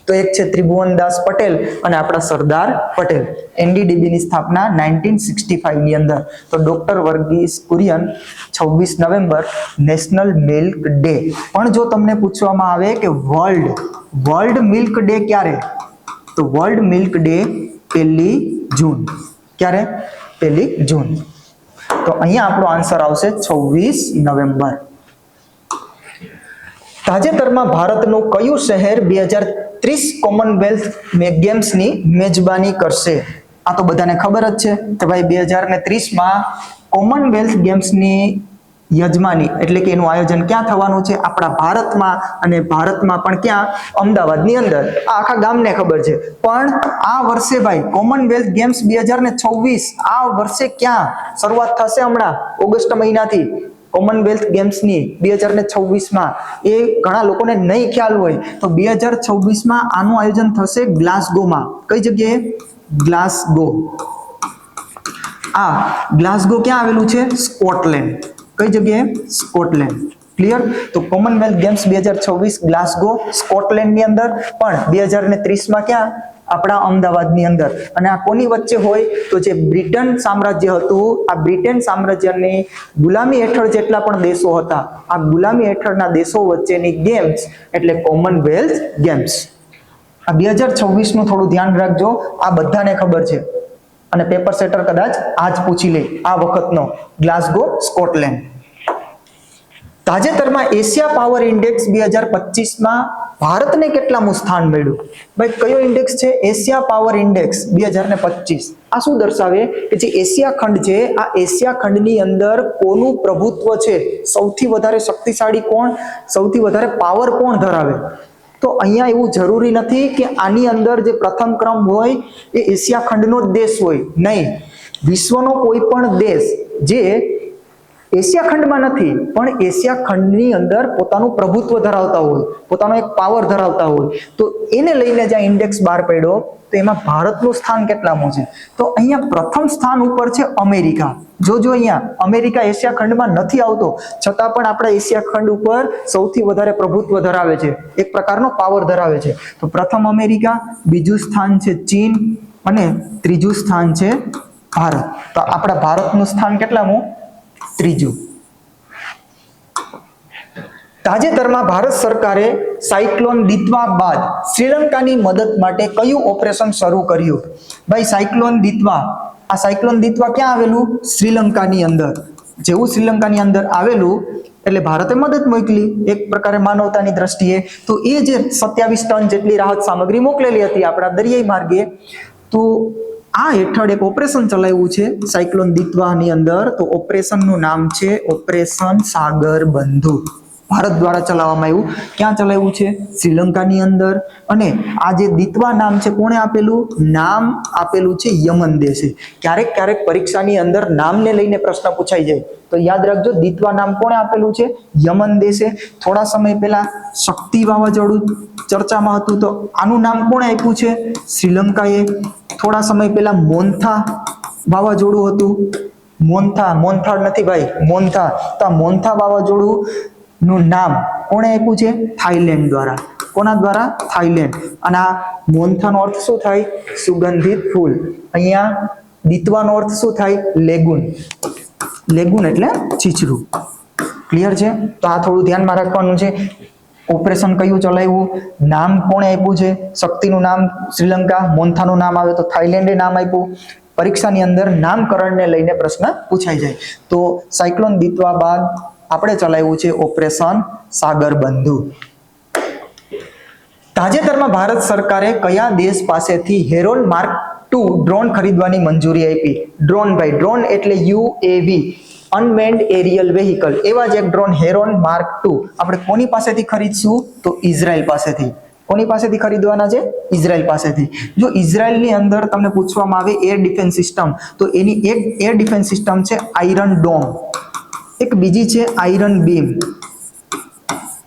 A: તો એક છે ત્રિભુવનદાસ પટેલ અને આપણા સરદાર પટેલ. NDDB ની સ્થાપના 1965 ની અંદર. તો doctor Verghese Kurian 26 November national milk day. પણ જો તમને પૂછવામાં આવે કે વર્લ્ડ મિલ્ક ડે ક્યારે? તો વર્લ્ડ મિલ્ક ડે 1 જૂન. ક્યારે? 1 જૂન. તો અહીંયા આપણો આન્સર આવશે 26 નવેમ્બર. તાજેતરમાં ભારતનું કયું શહેર 2030 કોમનવેલ્થ ગેમ્સની મેજબાની કરશે? આ તો બધાને ખબર જ છે કે ભાઈ 2030માં કોમનવેલ્થ ગેમ્સની યજમાની એટલે કે એનું આયોજન ક્યાં થવાનું છે? આપણા ભારતમાં. અને ભારતમાં પણ ક્યાં? અમદાવાદની અંદર. આ આખા ગામને ખબર છે. પણ આ વર્ષે ભાઈ કોમનવેલ્થ ગેમ્સ 2026 આ વર્ષે ક્યાં શરૂઆત થશે? હમણાં ઓગસ્ટ મહિનાથી કોમનવેલ્થ ગેમ્સની 2026માં, એ ઘણા લોકોને નહીં ખ્યાલ હોય તો 2026માં આનું આયોજન થશે ગ્લાસગોમાં. કઈ જગ્યાએ? ગ્લાસગો. આ ગ્લાસગો ક્યાં આવેલું છે? સ્કોટલેન્ડ. કઈ જગ્યાએ? સ્કોટલેન્ડ. ક્લિયર? તો કોમનવેલ્થ ગેમ્સ 2026 ગ્લાસગો સ્કોટલેન્ડની અંદર, પણ 2030માં ક્યાં? આપણા અમદાવાદની અંદર. અને આ કોની વચ્ચે હોય? તો જે બ્રિટન સામ્રાજ્ય હતું, આ બ્રિટન સામ્રાજ્યની ગુલામી હેઠળ જેટલા પણ દેશો હતા, આ ગુલામી હેઠળના દેશો વચ્ચેની ગેમ્સ એટલે કોમનવેલ્થ ગેમ્સ. આ 2026નું થોડું ધ્યાન રાખજો, આ બધાને ખબર છે અને પેપર સેટર કદાચ આજ પૂછી લે, આ વખતનો ગ્લાસગો સ્કોટલેન્ડ. તાજેતરમાં એશિયા પાવર ઇન્ડેક્સ 2025માં ભારતને કેટલામું સ્થાન મળ્યું? ભાઈ કયો ઇન્ડેક્સ છે? Asia power index 2025. આ શું દર્શાવે કે જે એશિયા ખંડ છે, આ એશિયા ખંડની અંદર કોનું પ્રભુત્વ છે, સૌથી વધારે શક્તિશાળી કોણ, સૌથી વધારે પાવર કોણ ધરાવે? તો અહીંયા એવું જરૂરી નથી કે આની અંદર જે પ્રથમ ક્રમ હોય એ એશિયા ખંડનો જ દેશ હોય, નહીં. વિશ્વનો કોઈ પણ દેશ જે એશિયા ખંડમાં નથી પણ એશિયા ખંડની અંદર પોતાનું પ્રભુત્વ ધરાવતા હોય, પોતાનો એક પાવર ધરાવતા હોય, તો એને લઈને જ્યાં ઇન્ડેક્સ બહાર પડ્યો તો એમાં ભારતનું સ્થાન કેટલામું છે? તો અહીંયા પ્રથમ સ્થાન ઉપર છે અમેરિકા. જોજો અહીંયા અમેરિકા એશિયા ખંડમાં નથી આવતો, છતાં પણ આપણા એશિયા ખંડ ઉપર સૌથી વધારે પ્રભુત્વ ધરાવે છે, એક પ્રકારનો પાવર ધરાવે છે. તો પ્રથમ અમેરિકા, બીજું સ્થાન છે ચીન અને ત્રીજું સ્થાન છે ભારત. તો આપણા ભારતનું સ્થાન કેટલામું? ત્રીજું. તાજેતરમાં ભારત સરકારે સાયક્લોન દિત્વા બાદ શ્રીલંકાની મદદ માટે કયું ઓપરેશન શરૂ કર્યું? ભાઈ સાયક્લોન દિત્વા, આ સાયક્લોન દિત્વા ક્યાં આવેલું? શ્રીલંકાની અંદર. જેવું શ્રીલંકાની અંદર આવેલું એટલે ભારતે મદદ મોકલી એક પ્રકારે માનવતાની દ્રષ્ટિએ. તો એ જે 27 ટન જેટલી રાહત સામગ્રી મોકલેલી હતી આપણા દરિયાઈ માર્ગે, તો આ હેઠળ એક ઓપરેશન ચલાવ્યું છે સાયક્લોન દિત્વાની અંદર. તો ઓપરેશનનું નામ છે ઓપરેશન સાગર બંધુ. ભારત દ્વારા ચલાવવામાં આવ્યું. ક્યાં ચલાવ્યું છે? શ્રીલંકાની અંદર. અને આ જે દિત્વા નામ છે કોણે આપેલું? નામ આપેલું છે યમન દેશે. ક્યારેક ક્યારેક પરીક્ષાની અંદર નામને લઈને પ્રશ્ન પૂછાઈ જાય, તો યાદ રાખજો દિત્વા નામ કોણે આપેલું છે? યમન દેશે. થોડા સમય પહેલા શક્તિ વાવાઝોડું ચર્ચામાં હતું, તો આનું નામ કોણે આપ્યું છે? શ્રીલંકાએ. થોડા સમય પહેલા મોન્થા વાવાઝોડું હતું. મોન્થા નથી ભાઈ, મોન્થા. તો આ મોન્થા વાવાઝોડું નું નામ કોણે આપ્યું છે? થાઈલેન્ડ દ્વારા. કોના દ્વારા? થાઈલેન્ડ. અને આ મોન્થાનો અર્થ શું થાય? સુગંધિત ફૂલ. અહીંયા દિત્વાનો અર્થ શું થાય? લેગુન. લેગુન એટલે છીછરું. ક્લિયર છે? તો આ થોડું ધ્યાનમાં રાખવાનું છે. ઓપરેશન કયું ચલાવ્યું, નામ કોણે આપ્યું છે? શક્તિનું નામ શ્રીલંકા, મોન્થાનું નામ આવે તો થાઈલેન્ડે નામ આપ્યું. પરીક્ષાની અંદર નામકરણને લઈને પ્રશ્ન પૂછાઈ જાય. તો સાયક્લોન દિત્વા બાદ આપણે ચલાવ્યું છે ઓપરેશન સાગર બંધુ. તાજેતરમાં ભારત સરકારે કયા દેશ પાસેથી હેરોન માર્ક 2 ડ્રોન ખરીદવાની મંજૂરી આપી? ડ્રોન ભાઈ, ડ્રોન એટલે UAV, અનમેન્ડ એરિયલ વેહિકલ. એવા જ એક ડ્રોન હેરોન માર્ક 2 આપણે કોની પાસેથી ખરીદશું? તો ઇઝરાયલ પાસેથી. કોની પાસેથી ખરીદવાના છે? ઇઝરાયલ પાસેથી. જો ઇઝરાયલની અંદર તમને પૂછવામાં આવે એર ડિફેન્સ સિસ્ટમ, તો એની એક એર ડિફેન્સ સિસ્ટમ છે આયરન ડોમ, એક બીજી છે આયરન બીમ.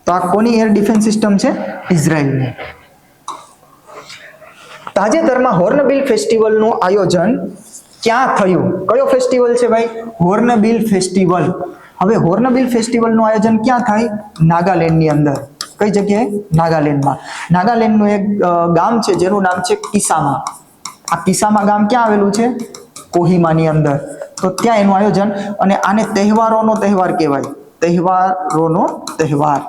A: તો આ કોની એર ડિફેન્સ સિસ્ટમ છે? ઇઝરાયલની. તાજેતરમાં હોર્નબિલ ફેસ્ટિવલનું આયોજન ક્યાં થયું? કયો ફેસ્ટિવલ છે ભાઈ? Hornbill festival. હવે હોર્નબિલ ફેસ્ટિવલનું આયોજન ક્યાં થાય? નાગાલેન્ડની અંદર. કઈ જગ્યાએ? નાગાલેન્ડમાં. નાગાલેન્ડનું એક ગામ છે જેનું નામ છે કિસામા. આ કિસામા ગામ ક્યાં આવેલું છે? કોહિમાની અંદર. તો ત્યાં એનું આયોજન, અને આને તહેવારોનો તહેવાર કહેવાય. તહેવારોનો તહેવાર.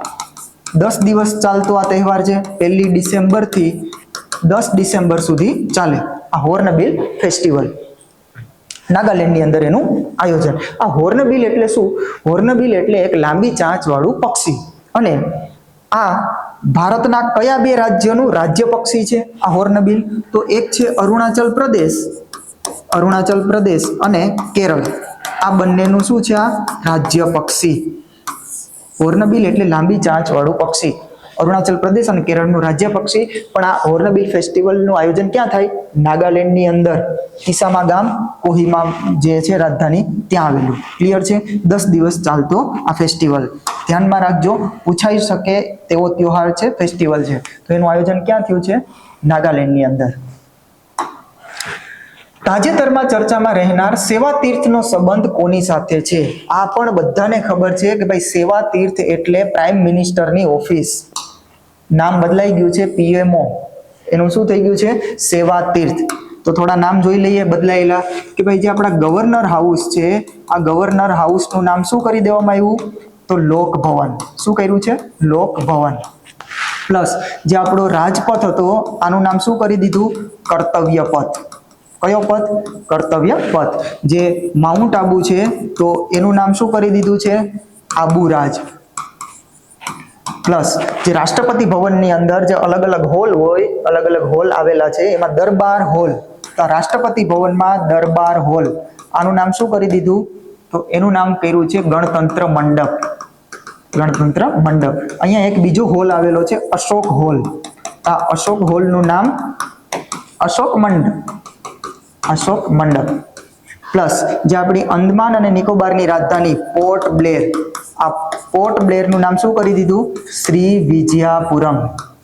A: 10 દિવસ ચાલતો આ તહેવાર છે. 1 ડિસેમ્બરથી 10 ડિસેમ્બર સુધી ચાલે આ હોર્નબિલ ફેસ્ટિવલ. નાગાલેન્ડની અંદર એનું આયોજન. આ હોર્નબિલ એટલે શું? હોર્નબિલ એટલે એક લાંબી ચાંચ વાળું પક્ષી. અને આ ભારતના કયા 2 રાજ્યનું રાજ્ય પક્ષી છે આ હોર્નબિલ? તો એક છે અરુણાચલ પ્રદેશ અને કેરળ. આ બંનેનું શું છે? આ રાજ્ય પક્ષી. હોર્નબિલ એટલે લાંબી ચાંચ વાળું પક્ષી. અરુણાચલ પ્રદેશ અને કેરળનું રાજ્ય પક્ષી. પણ આ હોર્નબિલ ફેસ્ટિવલનું આયોજન ક્યાં થાય? નાગાલેન્ડની અંદર કિસામા ગામ, કોહિમા જે છે રાજધાની, ત્યાં આવેલું. ક્લિયર છે? 10 દિવસ ચાલતો આ ફેસ્ટિવલ. ધ્યાનમાં રાખજો, પૂછાઈ શકે તેવો તહેવાર છે, ફેસ્ટિવલ છે. તો એનું આયોજન ક્યાં થયું છે? નાગાલેન્ડની અંદર. તાજેતરમાં ચર્ચામાં રહેનાર સેવા તીર્થનો સંબંધ કોની સાથે છે? આ પણ બધાને ખબર છે કે ભાઈ સેવા તીર્થ એટલે પ્રાઇમ મિનિસ્ટરની ઓફિસ. નામ બદલાઈ ગયું છે, પીએમઓ. એનું શું થઈ ગયું છે? સેવા તીર્થ. તો થોડા નામ જોઈ લઈએ બદલાયેલા, કે ભાઈ જે આપણા ગવર્નર હાઉસ છે, આ ગવર્નર હાઉસનું નામ શું કરી દેવામાં આવ્યું? તો લોક ભવન. શું કર્યું છે? લોક ભવન. પ્લસ જે આપણો રાજપથ હતો, આનું નામ શું કરી દીધું? કર્તવ્ય પથ. કયો પથ? કર્તવ્ય પથ. જે માઉન્ટ આબુ છે, તો એનું નામ શું કરી દીધું છે? આબુરાજ. પ્લસ જે રાષ્ટ્રપતિ ભવનની અંદર જે અલગ અલગ હોલ હોય, અલગ અલગ હોલ આવેલા છે, એમાં દરબાર હોલ. તો રાષ્ટ્રપતિ ભવનમાં દરબાર હોલ, આનું નામ શું કરી દીધું? તો એનું નામ કર્યું છે ગણતંત્ર મંડપ. ગણતંત્ર મંડપ. અહીંયા એક બીજો હોલ આવેલો છે, અશોક હોલ. આ અશોક હોલનું નામ અશોક મંડપ. અશોક મંડપ. પ્લસ જે આપણી અંદમાન અને નિકોબારની રાજધાની પોર્ટ બ્લેર, આ પોર્ટ બ્લેરનું નામ શું કરી દીધું? શ્રી વિજયાપુરમ.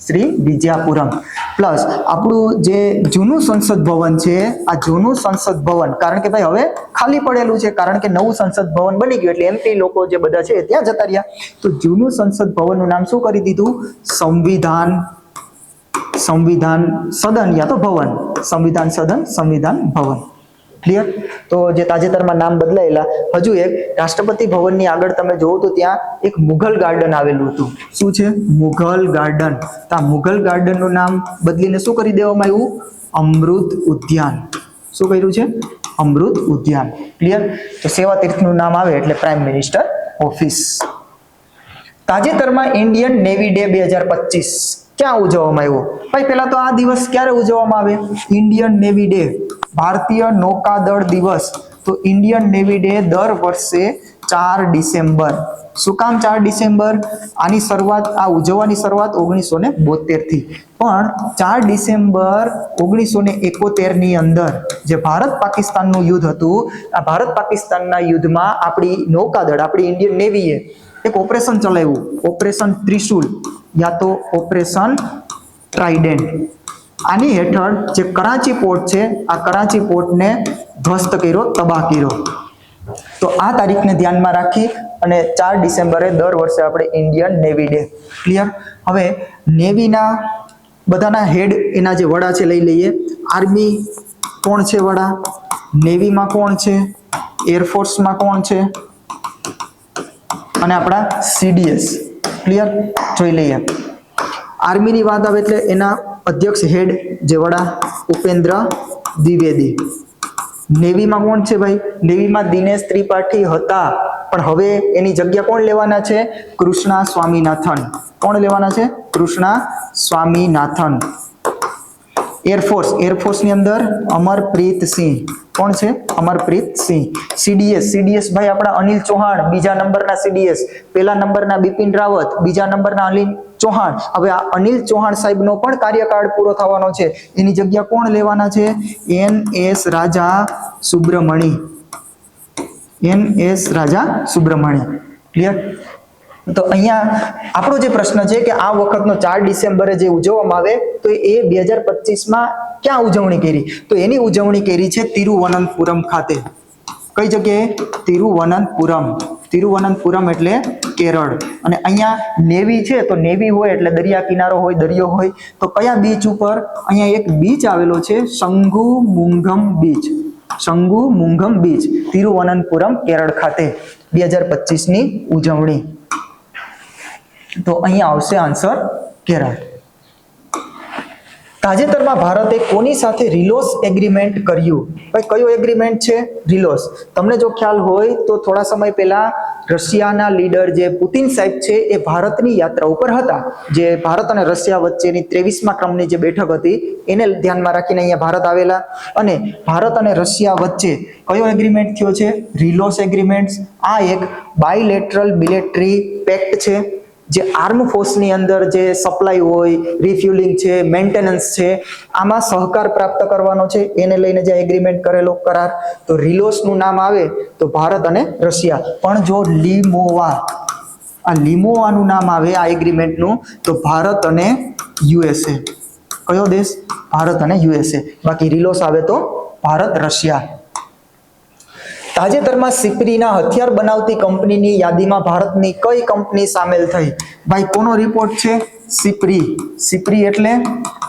A: શ્રી વિજયાપુરમ. પ્લસ આપણું જે જૂનું સંસદ ભવન છે, આ જૂનું સંસદ ભવન, કારણ કે ભાઈ હવે ખાલી પડેલું છે, કારણ કે નવું સંસદ ભવન બની ગયું એટલે એમપી લોકો જે બધા છે ત્યાં જતા રહ્યા. તો જૂનું સંસદ ભવનનું નામ શું કરી દીધું? સંવિધાન સદન યા તો ભવન. સંવિધાન સદન, સંવિધાન ભવન. ક્લિયર? તો જે તાજેતરમાં નામ બદલાયેલા, હજુ એક રાષ્ટ્રપતિ ભવનની આગળ તમે જોવો તો ત્યાં એક મુઘલ ગાર્ડન આવેલું હતું. શું છે? મુઘલ ગાર્ડન. તો આ મુઘલ ગાર્ડનનું નામ બદલીને શું કરી દેવામાં આવ્યું? અમૃત ઉદ્યાન. શું કર્યું છે? અમૃત ઉદ્યાન. ક્લિયર? તો સેવા તીર્થનું નામ આવે એટલે પ્રાઇમ મિનિસ્ટર ઓફિસ. તાજેતરમાં ઇન્ડિયન નેવી ડે 2025 ક્યાં ઉજવવામાં આવ્યો? ભાઈ પહેલા તો આ દિવસ ક્યારે ઉજવવામાં આવે? ઇન્ડિયન નેવી ડે, ભારતીય નૌકાદળ દિવસ. તો ઇન્ડિયન નેવી ડે દર વર્ષે 4 ડિસેમ્બર. શું કામ 4 ડિસેમ્બર? આની શરૂઆત, આ ઉજવવાની શરૂઆત 1972 થી. પણ 4 ડિસેમ્બર 1971 ની અંદર જે ભારત પાકિસ્તાનનું યુદ્ધ હતું, આ ભારત પાકિસ્તાનના યુદ્ધમાં આપણી નૌકાદળ, આપણી ઇન્ડિયન નેવીએ એક ઓપરેશન ચલાવ્યું, ઓપરેશન ત્રિશુલ યા તો ઓપરેશન ટ્રાઇડન્ટ. આની હેઠળ જે કરાચી પોર્ટ છે, આ કરાચી પોર્ટને ધ્વસ્ત કર્યો, તબાહ કર્યો. તો આ તારીખને ધ્યાનમાં રાખી અને 4 ડિસેમ્બરે દર વર્ષે આપણે ઇન્ડિયન નેવી ડે. ક્લિયર? હવે નેવીના બધાના હેડ, એના જે વડા છે લઈ લઈએ. આર્મી કોણ છે વડા? નેવીમાં કોણ છે? એરફોર્સમાં કોણ છે? અને આપણા સીડીએસ. ક્લિયર? જોઈ લઈએ. આર્મીની વાત આવે એટલે એના અધ્યક્ષ હેડ જે વડા ઉપેન્દ્ર દ્વિવેદી. નેવીમાં કોણ છે ભાઈ? નેવીમાં દિનેશ ત્રિપાઠી હતા, પણ હવે એની જગ્યા કોણ લેવાના છે? કૃષ્ણા સ્વામીનાથન. કોણ લેવાના છે? કૃષ્ણા સ્વામીનાથન. એરફોર્સની અંદર અમરપ્રીત સિંહ. કોણ છે? અમરપ્રીત સિંહ. સીડીએસ ભાઈ આપણા અનિલ ચૌહાણ, બીજા નંબરના સીડીએસ. પહેલા નંબરના બિપિન રાવત, બીજા નંબરના અનિલ ચૌહાણ. હવે આ અનિલ ચૌહાણ સાહેબનો પણ કાર્યકાળ પૂરો થવાનો છે, એની જગ્યા કોણ લેવાના છે? NS રાજા સુબ્રમણી. NS રાજા સુબ્રમણી. ક્લિયર? તો અહીંયા આપણો જે પ્રશ્ન છે કે આ વખતનો 4 ડિસેમ્બરે જે ઉજવવામાં આવે, તો એ 2025માં ક્યાં ઉજવણી કરી? તો એની ઉજવણી કરી છે તિરુવનંતપુરમ ખાતે. કઈ જગ્યાએ? તિરુવનંતપુરમ. તિરુવનંતપુરમ એટલે કેરળ. અને અહીંયા નેવી છે, તો નેવી હોય એટલે દરિયા કિનારો હોય, દરિયો હોય. તો કયા બીચ ઉપર? અહીંયા એક બીચ આવેલો છે, શંગુમુંગમ બીચ. શંગુમુંગમ બીચ, તિરુવનંતપુરમ, કેરળ ખાતે 2025ની ઉજવણી. તો અહીંયા આવશે આન્સર કેરળ. તાજેતરમાં ભારતે કોની સાથે રિલોસ એગ્રીમેન્ટ કર્યું? ભાઈ કયો એગ્રીમેન્ટ છે? રિલોસ. તમને જો ખ્યાલ હોય તો થોડા સમય પહેલા રશિયાના લીડર જે પુતિન સાહેબ છે, એ ભારતની યાત્રા ઉપર હતા. જે ભારત અને રશિયા વચ્ચેની 23મા ક્રમની જે બેઠક હતી, એને ધ્યાનમાં રાખીને અહીંયા ભારત આવેલા. અને ભારત અને રશિયા વચ્ચે કયો એગ્રીમેન્ટ થયો છે? રિલોસ એગ્રીમેન્ટ. આ એક બાયલેટરલ મિલિટરી પેક્ટ છે. જે આર્મ ફોર્સની અંદર જે સપ્લાય હોય, રિફ્યુલિંગ છે, મેન્ટેનન્સ છે, આમાં સહકાર પ્રાપ્ત કરવાનો છે, એને લઈને જે એગ્રીમેન્ટ કરેલો કરાર. તો રિલોસનું નામ આવે તો ભારત અને રશિયા. પણ જો લિમોવાનું નામ આવે આ એગ્રીમેન્ટનું તો ભારત અને યુએસએ. કયો દેશ? ભારત અને યુએસએ. બાકી રિલોસ આવે તો ભારત રશિયા. તાજેતરમાં સિપ્રીના હથિયાર બનાવતી કંપનીની યાદીમાં ભારતની કઈ કંપની સામેલ થઈ? ભાઈ કોનો રિપોર્ટ છે? સિપ્રી એટલે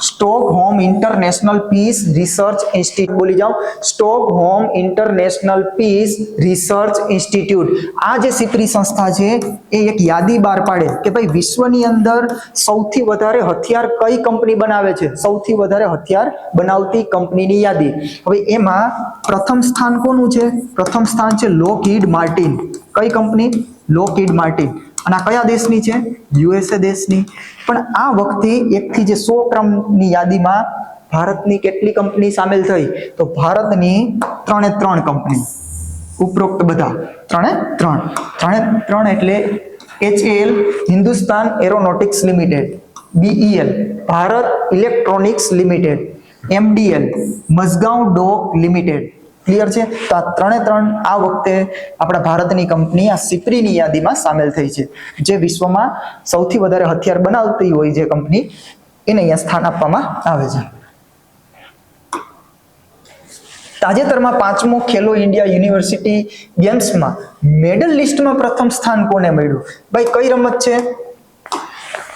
A: Stockholm International Peace Research Institute. બોલી જાઓ, Stockholm International Peace Research Institute. આ જે સિપ્રી સંસ્થા છે એ એક યાદી બહાર પાડે કે ભાઈ વિશ્વની અંદર સૌથી વધારે હથિયાર કઈ કંપની બનાવે છે, સૌથી વધારે હથિયાર બનાવતી કંપનીની યાદી. હવે એમાં પ્રથમ સ્થાન કોનું છે? પ્રથમ સ્થાન છે લોકહીડ માર્ટિન. કઈ કંપની? લોકહીડ માર્ટિન. અને આ કયા દેશની છે? યુએસએ દેશની. પણ આ વખતે 1 થી જે 100 ક્રમની યાદીમાં ભારતની કેટલી કંપની સામેલ થઈ? તો ભારતની 3 કંપની. ઉપરોક્ત બધા 3 એટલે HAL Hindustan aeronautics limited, BEL Bharat electronics limited, MDL મઝગાંવ ડોક લિમિટેડ. ક્લિયર છે? તો આ 3 આ વખતે આપણા ભારતની કંપની આ સિપ્રીની યાદીમાં સામેલ થઈ છે. જે વિશ્વમાં સૌથી વધારે હથિયાર બનાવતી હોય જે કંપની, એને અહીંયા સ્થાન આપવામાં આવે છે. તાજેતરમાં 5મો ખેલો ઇન્ડિયા યુનિવર્સિટી ગેમ્સમાં મેડલ લિસ્ટમાં પ્રથમ સ્થાન કોને મળ્યું? ભાઈ કઈ રમત છે?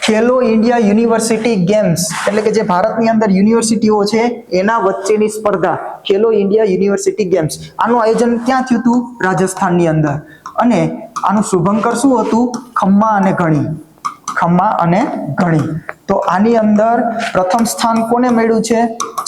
A: ખેલો ઇન્ડિયા યુનિવર્સિટી ગેમ્સ એટલે કે જે ભારતની અંદર યુનિવર્સિટીઓ છે એના વચ્ચેની સ્પર્ધા ખેલો ઇન્ડિયા યુનિવર્સિટી ગેમ્સ. આનું આયોજન ક્યાં થયું હતું? રાજસ્થાનની અંદર. અને આનું શુભંકર શું હતું? ખમ્મા અને ઘણી. તો આની અંદર પ્રથમ સ્થાન કોને મળ્યું છે?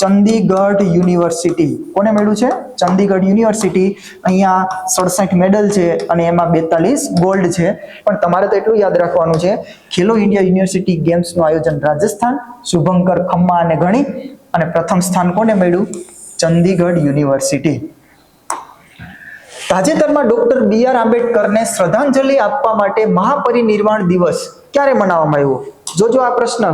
A: ચંદીગઢ યુનિવર્સિટી. કોને મળ્યું છે? ચંદીગઢ યુનિવર્સિટી. અહીંયા 67 મેડલ છે અને એમાં 42 ગોલ્ડ છે. પણ તમારે તો એટલું યાદ રાખવાનું છે, ખેલો ઇન્ડિયા યુનિવર્સિટી ગેમ્સનું આયોજન રાજસ્થાન, શુભંકર ખમ્મા અને ઘણી, અને પ્રથમ સ્થાન કોને મળ્યું? ચંદીગઢ યુનિવર્સિટી. તાજેતરમાં ડોક્ટર BR આંબેડકરને શ્રદ્ધાંજલિ આપવા માટે મહાપરિનિર્વાણ દિવસ ક્યારે મનાવવામાં આવ્યો? જોજો આ પ્રશ્ન.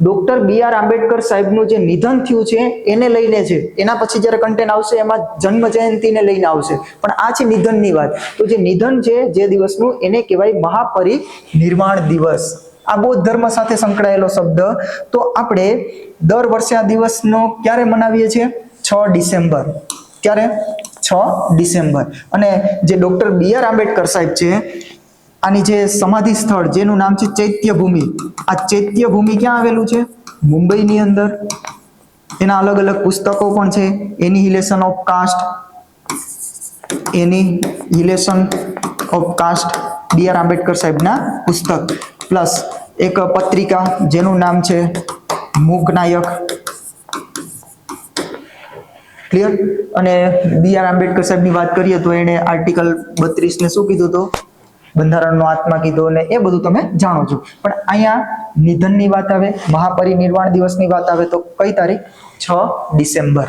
A: ડોક્ટર BR આંબેડકર સાહેબનું જે નિધન થયું છે એને લઈને છે. એના પછી જ્યારે કન્ટેન્ટ આવશે એમાં જન્મ જયંતિને લઈને આવશે. પણ આ છે નિધનની વાત. તો જે નિધન છે જે દિવસનું એને કહેવાય મહાપરિનિર્વાણ દિવસ. આ બૌદ્ધ ધર્મ સાથે સંકળાયેલો શબ્દ. તો આપણે દર વર્ષે આ દિવસનો ક્યારે મનાવીએ છીએ? 6 ડિસેમ્બર. ક્યારે? 6 ડિસેમ્બર. અને જે ડોક્ટર BR આંબેડકર સાહેબ છે આની જે સમાધિ સ્થળ જેનું નામ છે ચૈત્યભૂમિ. આ ચૈત્યભૂમિ ક્યાં આવેલું છે? મુંબઈની અંદર. એના અલગ અલગ પુસ્તકો પણ છે. એનિહિલેશન ઓફ કાસ્ટ BR આંબેડકર સાહેબના પુસ્તક, પ્લસ એક પત્રિકા જેનું નામ છે મૂકનાયક. ક્લિયર? અને BR આંબેડકર સાહેબની વાત કરીએ તો એને આર્ટિકલ 32 ને શું કીધું હતું? બંધારણનો આત્મા કીધો, ને એ બધું તમે જાણો છો. પણ અહીંયા નિધનની વાત આવે, મહાપરિનિર્વાણ દિવસની વાત આવે તો કઈ તારીખ? 6 ડિસેમ્બર.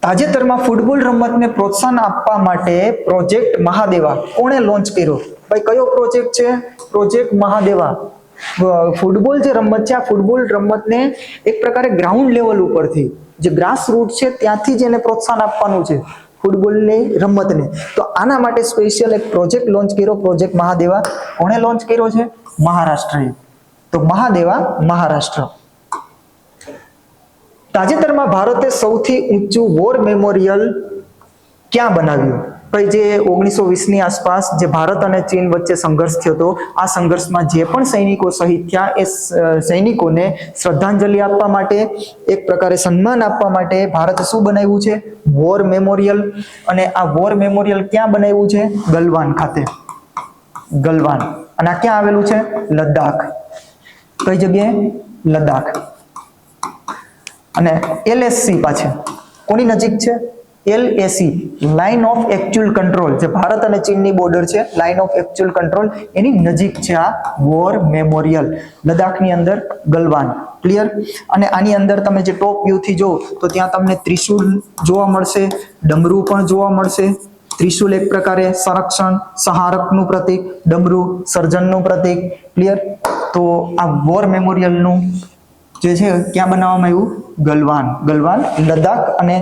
A: તાજેતરમાં ફૂટબોલ રમતને પ્રોત્સાહન આપવા માટે પ્રોજેક્ટ મહાદેવા કોણે લોન્ચ કર્યો? ભાઈ કયો પ્રોજેક્ટ છે? પ્રોજેક્ટ મહાદેવા. ફૂટબોલ જે રમત છે આ ફૂટબોલ રમતને એક પ્રકારે ગ્રાઉન્ડ લેવલ ઉપરથી જે ગ્રાસ રૂટ છે ત્યાંથી જ એને પ્રોત્સાહન આપવાનું છે ફૂટબોલની રમતને. તો આના માટે સ્પેશિયલ એક પ્રોજેક્ટ લોન્ચ કર્યો, પ્રોજેક્ટ મહાદેવા. કોણે લોન્ચ કર્યો છે? મહારાષ્ટ્રએ. તો મહાદેવા મહારાષ્ટ્ર. તાજેતરમાં ભારતે સૌથી ઊંચું વોર મેમોરિયલ ક્યાં બનાવ્યું? ભાઈ જે 1920ની આસપાસ જે ભારત અને ચીન વચ્ચે સંઘર્ષ થયો હતો, આ સંઘર્ષમાં જે પણ સૈનિકો શહીદ થયા એ સૈનિકોને શ્રદ્ધાંજલિ આપવા માટે, એક પ્રકારે સન્માન આપવા માટે ભારતે શું બનાવ્યું છે? War memorial. અને આ વોર મેમોરિયલ ક્યાં બનાવ્યું છે? ગલવાન ખાતે. ગલવાન. અને આ ક્યાં આવેલું છે? લદ્દાખ. કઈ જગ્યાએ? લદ્દાખ. અને LAC પાછળ કોની નજીક છે? LAC line of actual control, જે ભારત અને ચીનની બોર્ડર છે, લાઇન ઓફ એક્ચ્યુઅલ કંટ્રોલ એની નજીક છે આ વોર મેમોરિયલ, લદ્દાખની અંદર ગલવાન. ક્લિયર? અને આની અંદર તમે જે ટોપ વ્યૂ થી જો તો ત્યાં તમને ત્રિશુલ જોવા મળશે, ડમરૂ પણ જોવા મળશે, ત્રિશુલ એક પ્રકારે સંરક્ષણ, સહારકનું પ્રતીક, ડમરું સર્જનનું પ્રતીક. ક્લિયર? તો આ વોર મેમોરિયલનું જે છે ક્યાં બનાવવામાં આવ્યું? ગલવાન. ગલવાન લદ્દાખ અને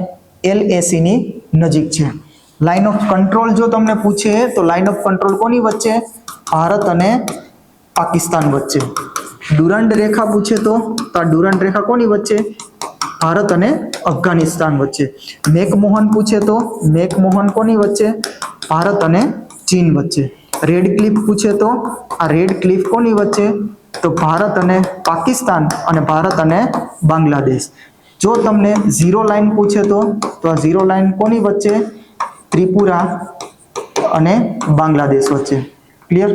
A: LAC ની નજીક છે. લાઇન ઓફ કંટ્રોલ જો તમને પૂછે તો લાઇન ઓફ કંટ્રોલ કોની વચ્ચે? ભારત અને પાકિસ્તાન વચ્ચે. ડુરંડ રેખા પૂછે તો આ ડુરંડ રેખા કોની વચ્ચે? ભારત અને અફઘાનિસ્તાન વચ્ચે. મેકમોહન પૂછે તો મેકમોહન કોની વચ્ચે? ભારત અને ચીન વચ્ચે. રેડ ક્લિફ પૂછે તો આ રેડ ક્લિફ કોની વચ્ચે? તો ભારત અને પાકિસ્તાન અને ભારત અને બાંગ્લાદેશ. જો તમને ઝીરો લાઇન પૂછે તો આ ઝીરો લાઇન કોની વચ્ચે? ત્રિપુરા અને બાંગ્લાદેશ વચ્ચે. ક્લિયર?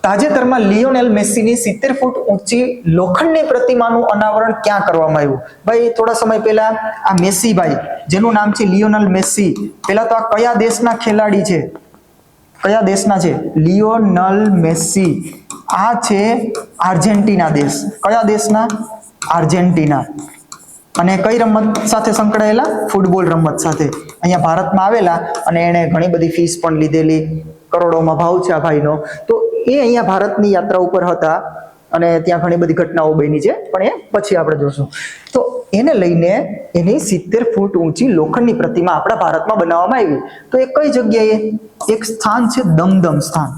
A: તાજેતરમાં લિયોનેલ મેસીની 70 ફૂટ ઊંચી લોખંડની પ્રતિમાનું અનાવરણ ક્યાં કરવામાં આવ્યું? ભાઈ થોડા સમય પહેલા આ મેસી ભાઈ જેનું નામ છે લિયોનેલ મેસી, પહેલા તો આ કયા દેશના ખેલાડી છે? કયા દેશના છે? Lionel Messi. આ છે આર્જેન્ટિના દેશ. કયા દેશના? આર્જેન્ટિના. અને કઈ રમત સાથે સંકળાયેલા? ફૂટબોલ રમત સાથે. અહીંયા ભારતમાં આવેલા અને એણે ઘણી બધી ફીસ પણ લીધેલી, કરોડોમાં ભાવ છે આ ભાઈનો. તો એ અહીંયા ભારતની યાત્રા ઉપર હતા અને ત્યાં ઘણી બધી ઘટનાઓ બની છે, પણ એ પછી આપણે જોશું. તો એને લઈને એની 70 ફૂટ ઊંચી લોખંડની પ્રતિમા આપણા ભારતમાં બનાવવામાં આવી. તો એ કઈ જગ્યાએ? એક સ્થાન છે દમદમ સ્થાન.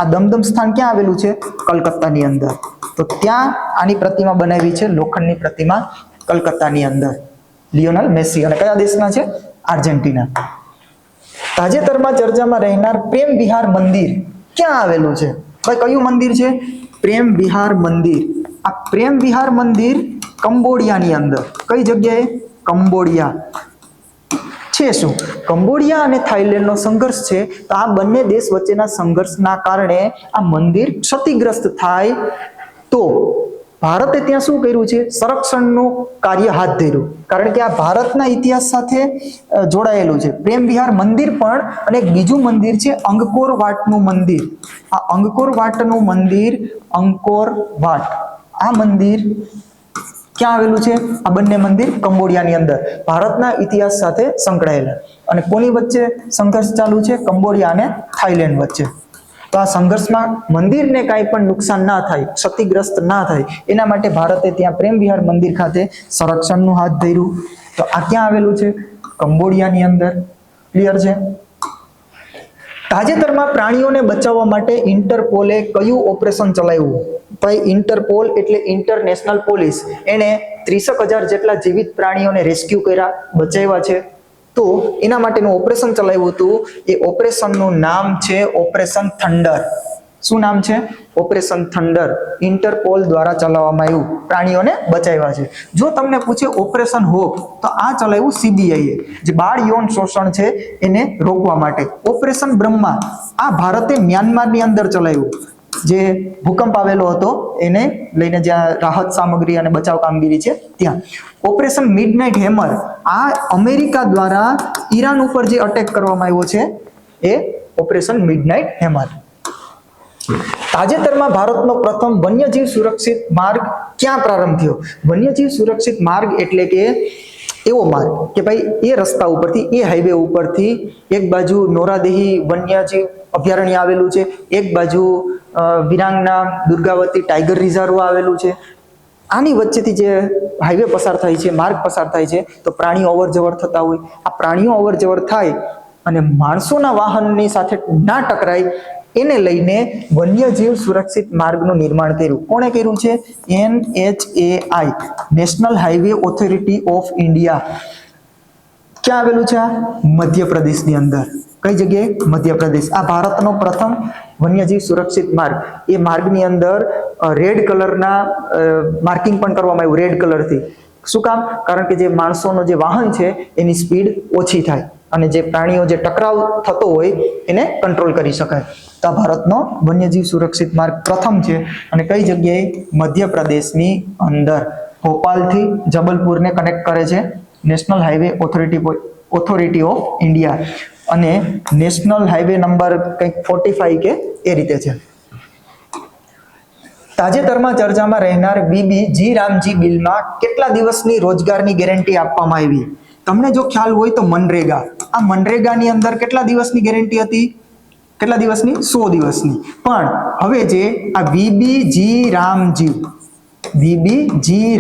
A: આ દમદમ સ્થાન ક્યાં આવેલું છે? કલકત્તાની અંદર. તો ત્યાં આની પ્રતિમા બનાવી છે, લોખંડની પ્રતિમા, કલકત્તાની અંદર. Lionel Messi. અને કયા દેશના છે? આર્જેન્ટિના. તાજેતરમાં ચર્ચામાં રહેનાર પ્રેમ વિહાર મંદિર ક્યાં આવેલું છે? ભાઈ કયું મંદિર છે? પ્રેમ વિહાર મંદિર. આ પ્રેમ વિહાર મંદિર કંબોડિયાની અંદર. કઈ જગ્યાએ? કંબોડિયા. છે શું? કંબોડિયા અને થાઈલેન્ડનો સંઘર્ષ છે. તો આ બંને દેશ વચ્ચેના સંઘર્ષના કારણે આ મંદિર ક્ષતિગ્રસ્ત થાય તો ભારતે ત્યાં શું કર્યું છે? સંરક્ષણનું કાર્ય હાથ ધર્યું. કારણ કે આ ભારતના ઇતિહાસ સાથે જોડાયેલું છે. પ્રેમ વિહાર મંદિર પણ, અને એક બીજું મંદિર છે અંગકોર વાટનું મંદિર. આ અંગકોર વાટનું મંદિર, અંકોર વાટ, આ મંદિર ક્યાં આવેલું છે? આ બંને મંદિર કંબોડિયાની અંદર, ભારતના ઇતિહાસ સાથે સંકળાયેલા. અને કોની વચ્ચે સંઘર્ષ ચાલુ છે? કંબોડિયા અને થાઈલેન્ડ વચ્ચે. તો આ સંઘર્ષમાં મંદિરને કાંઈ પણ નુકસાન ના થાય, ક્ષતિગ્રસ્ત ના થાય, એના માટે ભારતે ત્યાં પ્રેમ વિહાર મંદિર ખાતે સંરક્ષણનું હાથ ધર્યું. તો આ ક્યાં આવેલું છે? કંબોડિયાની અંદર. ક્લિયર છે? તાજેતરમાં પ્રાણીઓને બચાવવા માટે ઇન્ટરપોલે કયું ઓપરેશન ચલાવ્યું? ભાઈ ઇન્ટરપોલ એટલે ઇન્ટરનેશનલ પોલીસ. એણે 30,000 જેટલા જીવિત પ્રાણીઓને રેસ્ક્યુ કર્યા, બચાવ્યા છે. તો એના માટેનું ઓપરેશન ચલાવ્યું હતું. એ ઓપરેશનનું નામ છે ઓપરેશન થંડર. શું નામ છે? Operation thunder. ઇન્ટરપોલ દ્વારા ચલાવવામાં આવ્યું, પ્રાણીઓને બચાવ્યા છે. જો તમને પૂછે ઓપરેશન હોપ, તો આ ચલાવ્યું CBI એ, જે બાળ યૌન શોષણ છે એને રોકવા માટે. ઓપરેશન બ્રહ્મા, આ ભારતે મ્યાનમારની અંદર ચલાવ્યું. જે ભૂકંપ આવેલો હતો એને લઈને જ્યાં રાહત સામગ્રી અને બચાવ કામગીરી છે ત્યાં. ઓપરેશન મિડનાઇટ હેમર, આ અમેરિકા દ્વારા ઈરાન ઉપર જે અટેક કરવામાં આવ્યો છે એ ઓપરેશન મિડનાઇટ હેમર. તાજેતરમાં ભારતનો પ્રથમ વન્યજીવ સુરક્ષિત માર્ગ ક્યાં પ્રારંભ થયો? વન્યજીવ સુરક્ષિત માર્ગ એટલે કે એવો માર્ગ કે ભાઈ એ રસ્તા ઉપરથી, એ હાઈવે ઉપરથી એક બાજુ નોરાદેહી વન્યજીવ અભયારણ્ય આવેલું છે, એક બાજુ વિરાંગના દુર્ગાવતી ટાઈગર રિઝર્વ આવેલું છે. આની વચ્ચેથી જે હાઈવે પસાર થાય છે, માર્ગ પસાર થાય છે, તો પ્રાણીઓ અવર જવર થતા હોય. આ પ્રાણીઓ અવર જવર થાય અને માણસોના વાહનની સાથે ના ટકરાય, એને લઈને વન્યજીવ સુરક્ષિત માર્ગનું નિર્માણ કર્યું. કોણે કર્યું છે? NHAI, national highway authority of India. ક્યાં આવેલું છે? આ મધ્યપ્રદેશની અંદર. કઈ જગ્યાએ? મધ્યપ્રદેશ. આ ભારતનો પ્રથમ વન્યજીવ સુરક્ષિત માર્ગ. એ માર્ગની અંદર રેડ કલરના માર્કિંગ પણ કરવામાં આવ્યું, રેડ કલરથી. શું કામ? કારણ કે જે માણસોનો જે વાહન છે એની સ્પીડ ઓછી થાય અને જે પ્રાણીઓ જે ટકરાવ થતો હોય એને કંટ્રોલ કરી શકાય. તો ભારતનો વન્યજીવ સુરક્ષિત માર્ગ પ્રથમ છે. અને કઈ જગ્યાએ? મધ્યપ્રદેશની અંદર. ભોપાલથી જબલપુરને કનેક્ટ કરે છે national highway authority of India. અને નેશનલ હાઈવે નંબર કંઈક 45 કે એ રીતે છે. તાજેતરમાં ચર્ચામાં રહેનાર BBG રામજી બિલમાં કેટલા દિવસની રોજગારની ગેરંટી આપવામાં આવી? તમને જો ખ્યાલ હોય તો મનરેગા, આ મનરેગાની અંદર કેટલા દિવસની ગેરંટી હતી? કેટલા દિવસની? 100 દિવસની. પણ હવે જે આ વીબીજી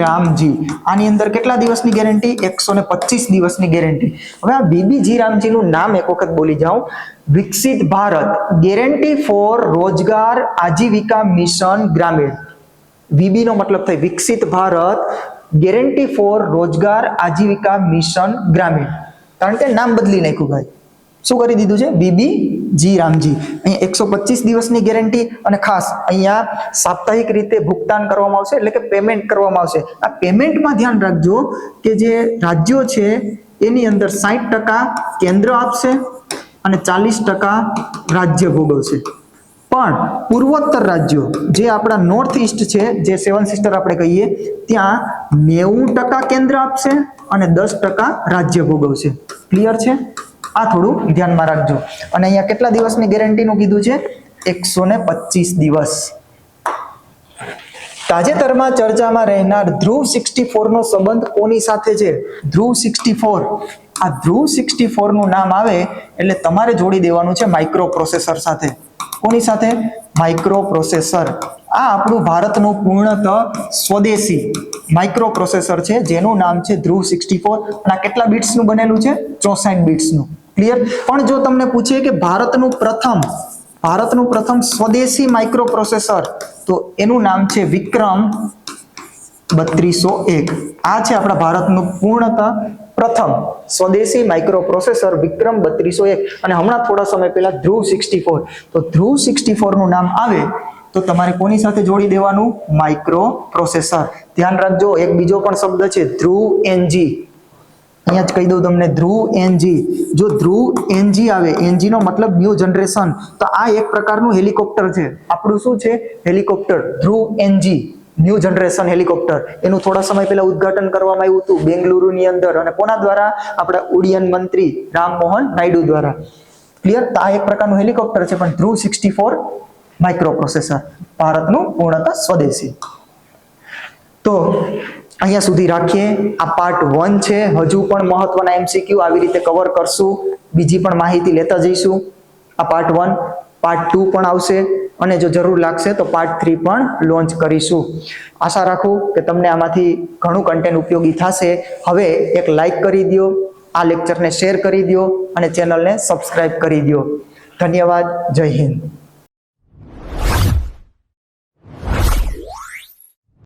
A: રામજી આની અંદર કેટલા દિવસની ગેરંટી? 125 દિવસની ગેરંટી. હવે આ વીબીજી રામજીનું નામ એક વખત બોલી જાઉં. વિકસિત ભારત ગેરંટી ફોર રોજગાર આજીવિકા મિશન ગ્રામીણ. વીબી નો મતલબ થાય વિકસિત ભારત ગેરંટી ફોર રોજગાર આજીવિકા મિશન ગ્રામીણ. કારણ કે નામ બદલી નાખ્યું ભાઈ. શું કરી દીધું છે? વીબીજી રામજી. અહીંયા 125 દિવસની ગેરંટી અને ખાસ અહીંયા સાપ્તાહિક રીતે ભુગતાન કરવામાં આવશે, એટલે કે પેમેન્ટ કરવામાં આવશે. આ પેમેન્ટમાં ધ્યાન રાખજો કે જે રાજ્યો છે એની અંદર 60% કેન્દ્ર આપશે અને 40% રાજ્ય ભોગવશે. પણ પૂર્વોત્તર રાજ્યો જે આપણા નોર્થ ઈસ્ટ છે, જે 7 સિસ્ટર આપણે કહીએ, ત્યાં 90% કેન્દ્ર આપશે અને 10% રાજ્ય ભોગવશે. ક્લિયર છે? આ થોડું ધ્યાનમાં રાખજો. અને અહીંયા કેટલા દિવસની ગેરંટીનું કીધું છે? 125 દિવસ. તાજેતરમાં ચર્ચામાં રહેનાર ધ્રુવ 64 નો સંબંધ કોની સાથે છે? ધ્રુવ 64. આ ધ્રુવ 64 નું નામ આવે એટલે તમારે જોડી દેવાનું છે માઇક્રો પ્રોસેસર સાથે. કોની સાથે? Micro processor. આ આપણું ભારતનું પૂર્ણતઃ સ્વદેશી માઇક્રો પ્રોસેસર છે જેનું નામ છે ધ્રુવ 64. અને આ કેટલા બીટ્સનું બનેલું છે? 64 બીટ્સનું. ક્લિયર? પણ જો તમને પૂછે કે ભારતનું પ્રથમ સ્વદેશી માઇક્રો પ્રોસેસર, તો એનું નામ છે વિક્રમ 3201. આ છે આપણા ભારતનું પૂર્ણતઃ પ્રથમ સ્વદેશી માઇક્રો પ્રોસેસર વિક્રમ 3201. અને હમણાં થોડા સમય પહેલા ધ્રુવ 64. તો ધ્રુવ 64 નું નામ આવે તો તમારે કોની સાથે જોડી દેવાનું? Micro processor. ધ્યાન રાખજો, એક બીજો પણ શબ્દ છે ધ્રુવ એનજી. અહીંયા જ કહી દઉં તમને, ધ્રુવ એનજી. જો ધ્રુવ એનજી આવે, એનજી નો મતલબ ન્યૂ જનરેશન, તો આ એક પ્રકારનું હેલિકોપ્ટર છે. આપણું શું છે? હેલિકોપ્ટર. ધ્રુવ એનજી ન્યૂ જનરેશન હેલિકોપ્ટર. એનું થોડા સમય પહેલા ઉદ્ઘાટન કરવામાં આવ્યું હતું બેંગલુરુની અંદર. અને કોના દ્વારા? આપણા ઉડ્ડયન મંત્રી રામમોહન નાયડુ દ્વારા. ક્લિયર? તો આ એક પ્રકારનું હેલિકોપ્ટર છે. પણ ધ્રુવ 64 માઇક્રો પ્રોસેસર ભારતનું પૂર્ણતઃ સ્વદેશી. તો અહીંયા સુધી રાખીએ. આ પાર્ટ 1 છે. હજુ પણ મહત્વના MCQ આવી રીતે કવર કરશું, બીજી પણ માહિતી લેતા જઈશું. આ પાર્ટ 1. પાર્ટ 2 પણ આવશે અને જો જરૂર લાગશે તો પાર્ટ 3 પણ લોન્ચ કરીશું. આશા રાખું કે તમને આમાંથી ઘણું કન્ટેન્ટ ઉપયોગી થશે. હવે એક લાઈક કરી દો, આ લેક્ચરને શેર કરી દો અને ચેનલને સબસ્ક્રાઇબ કરી દો. ધન્યવાદ. જય હિન્દ.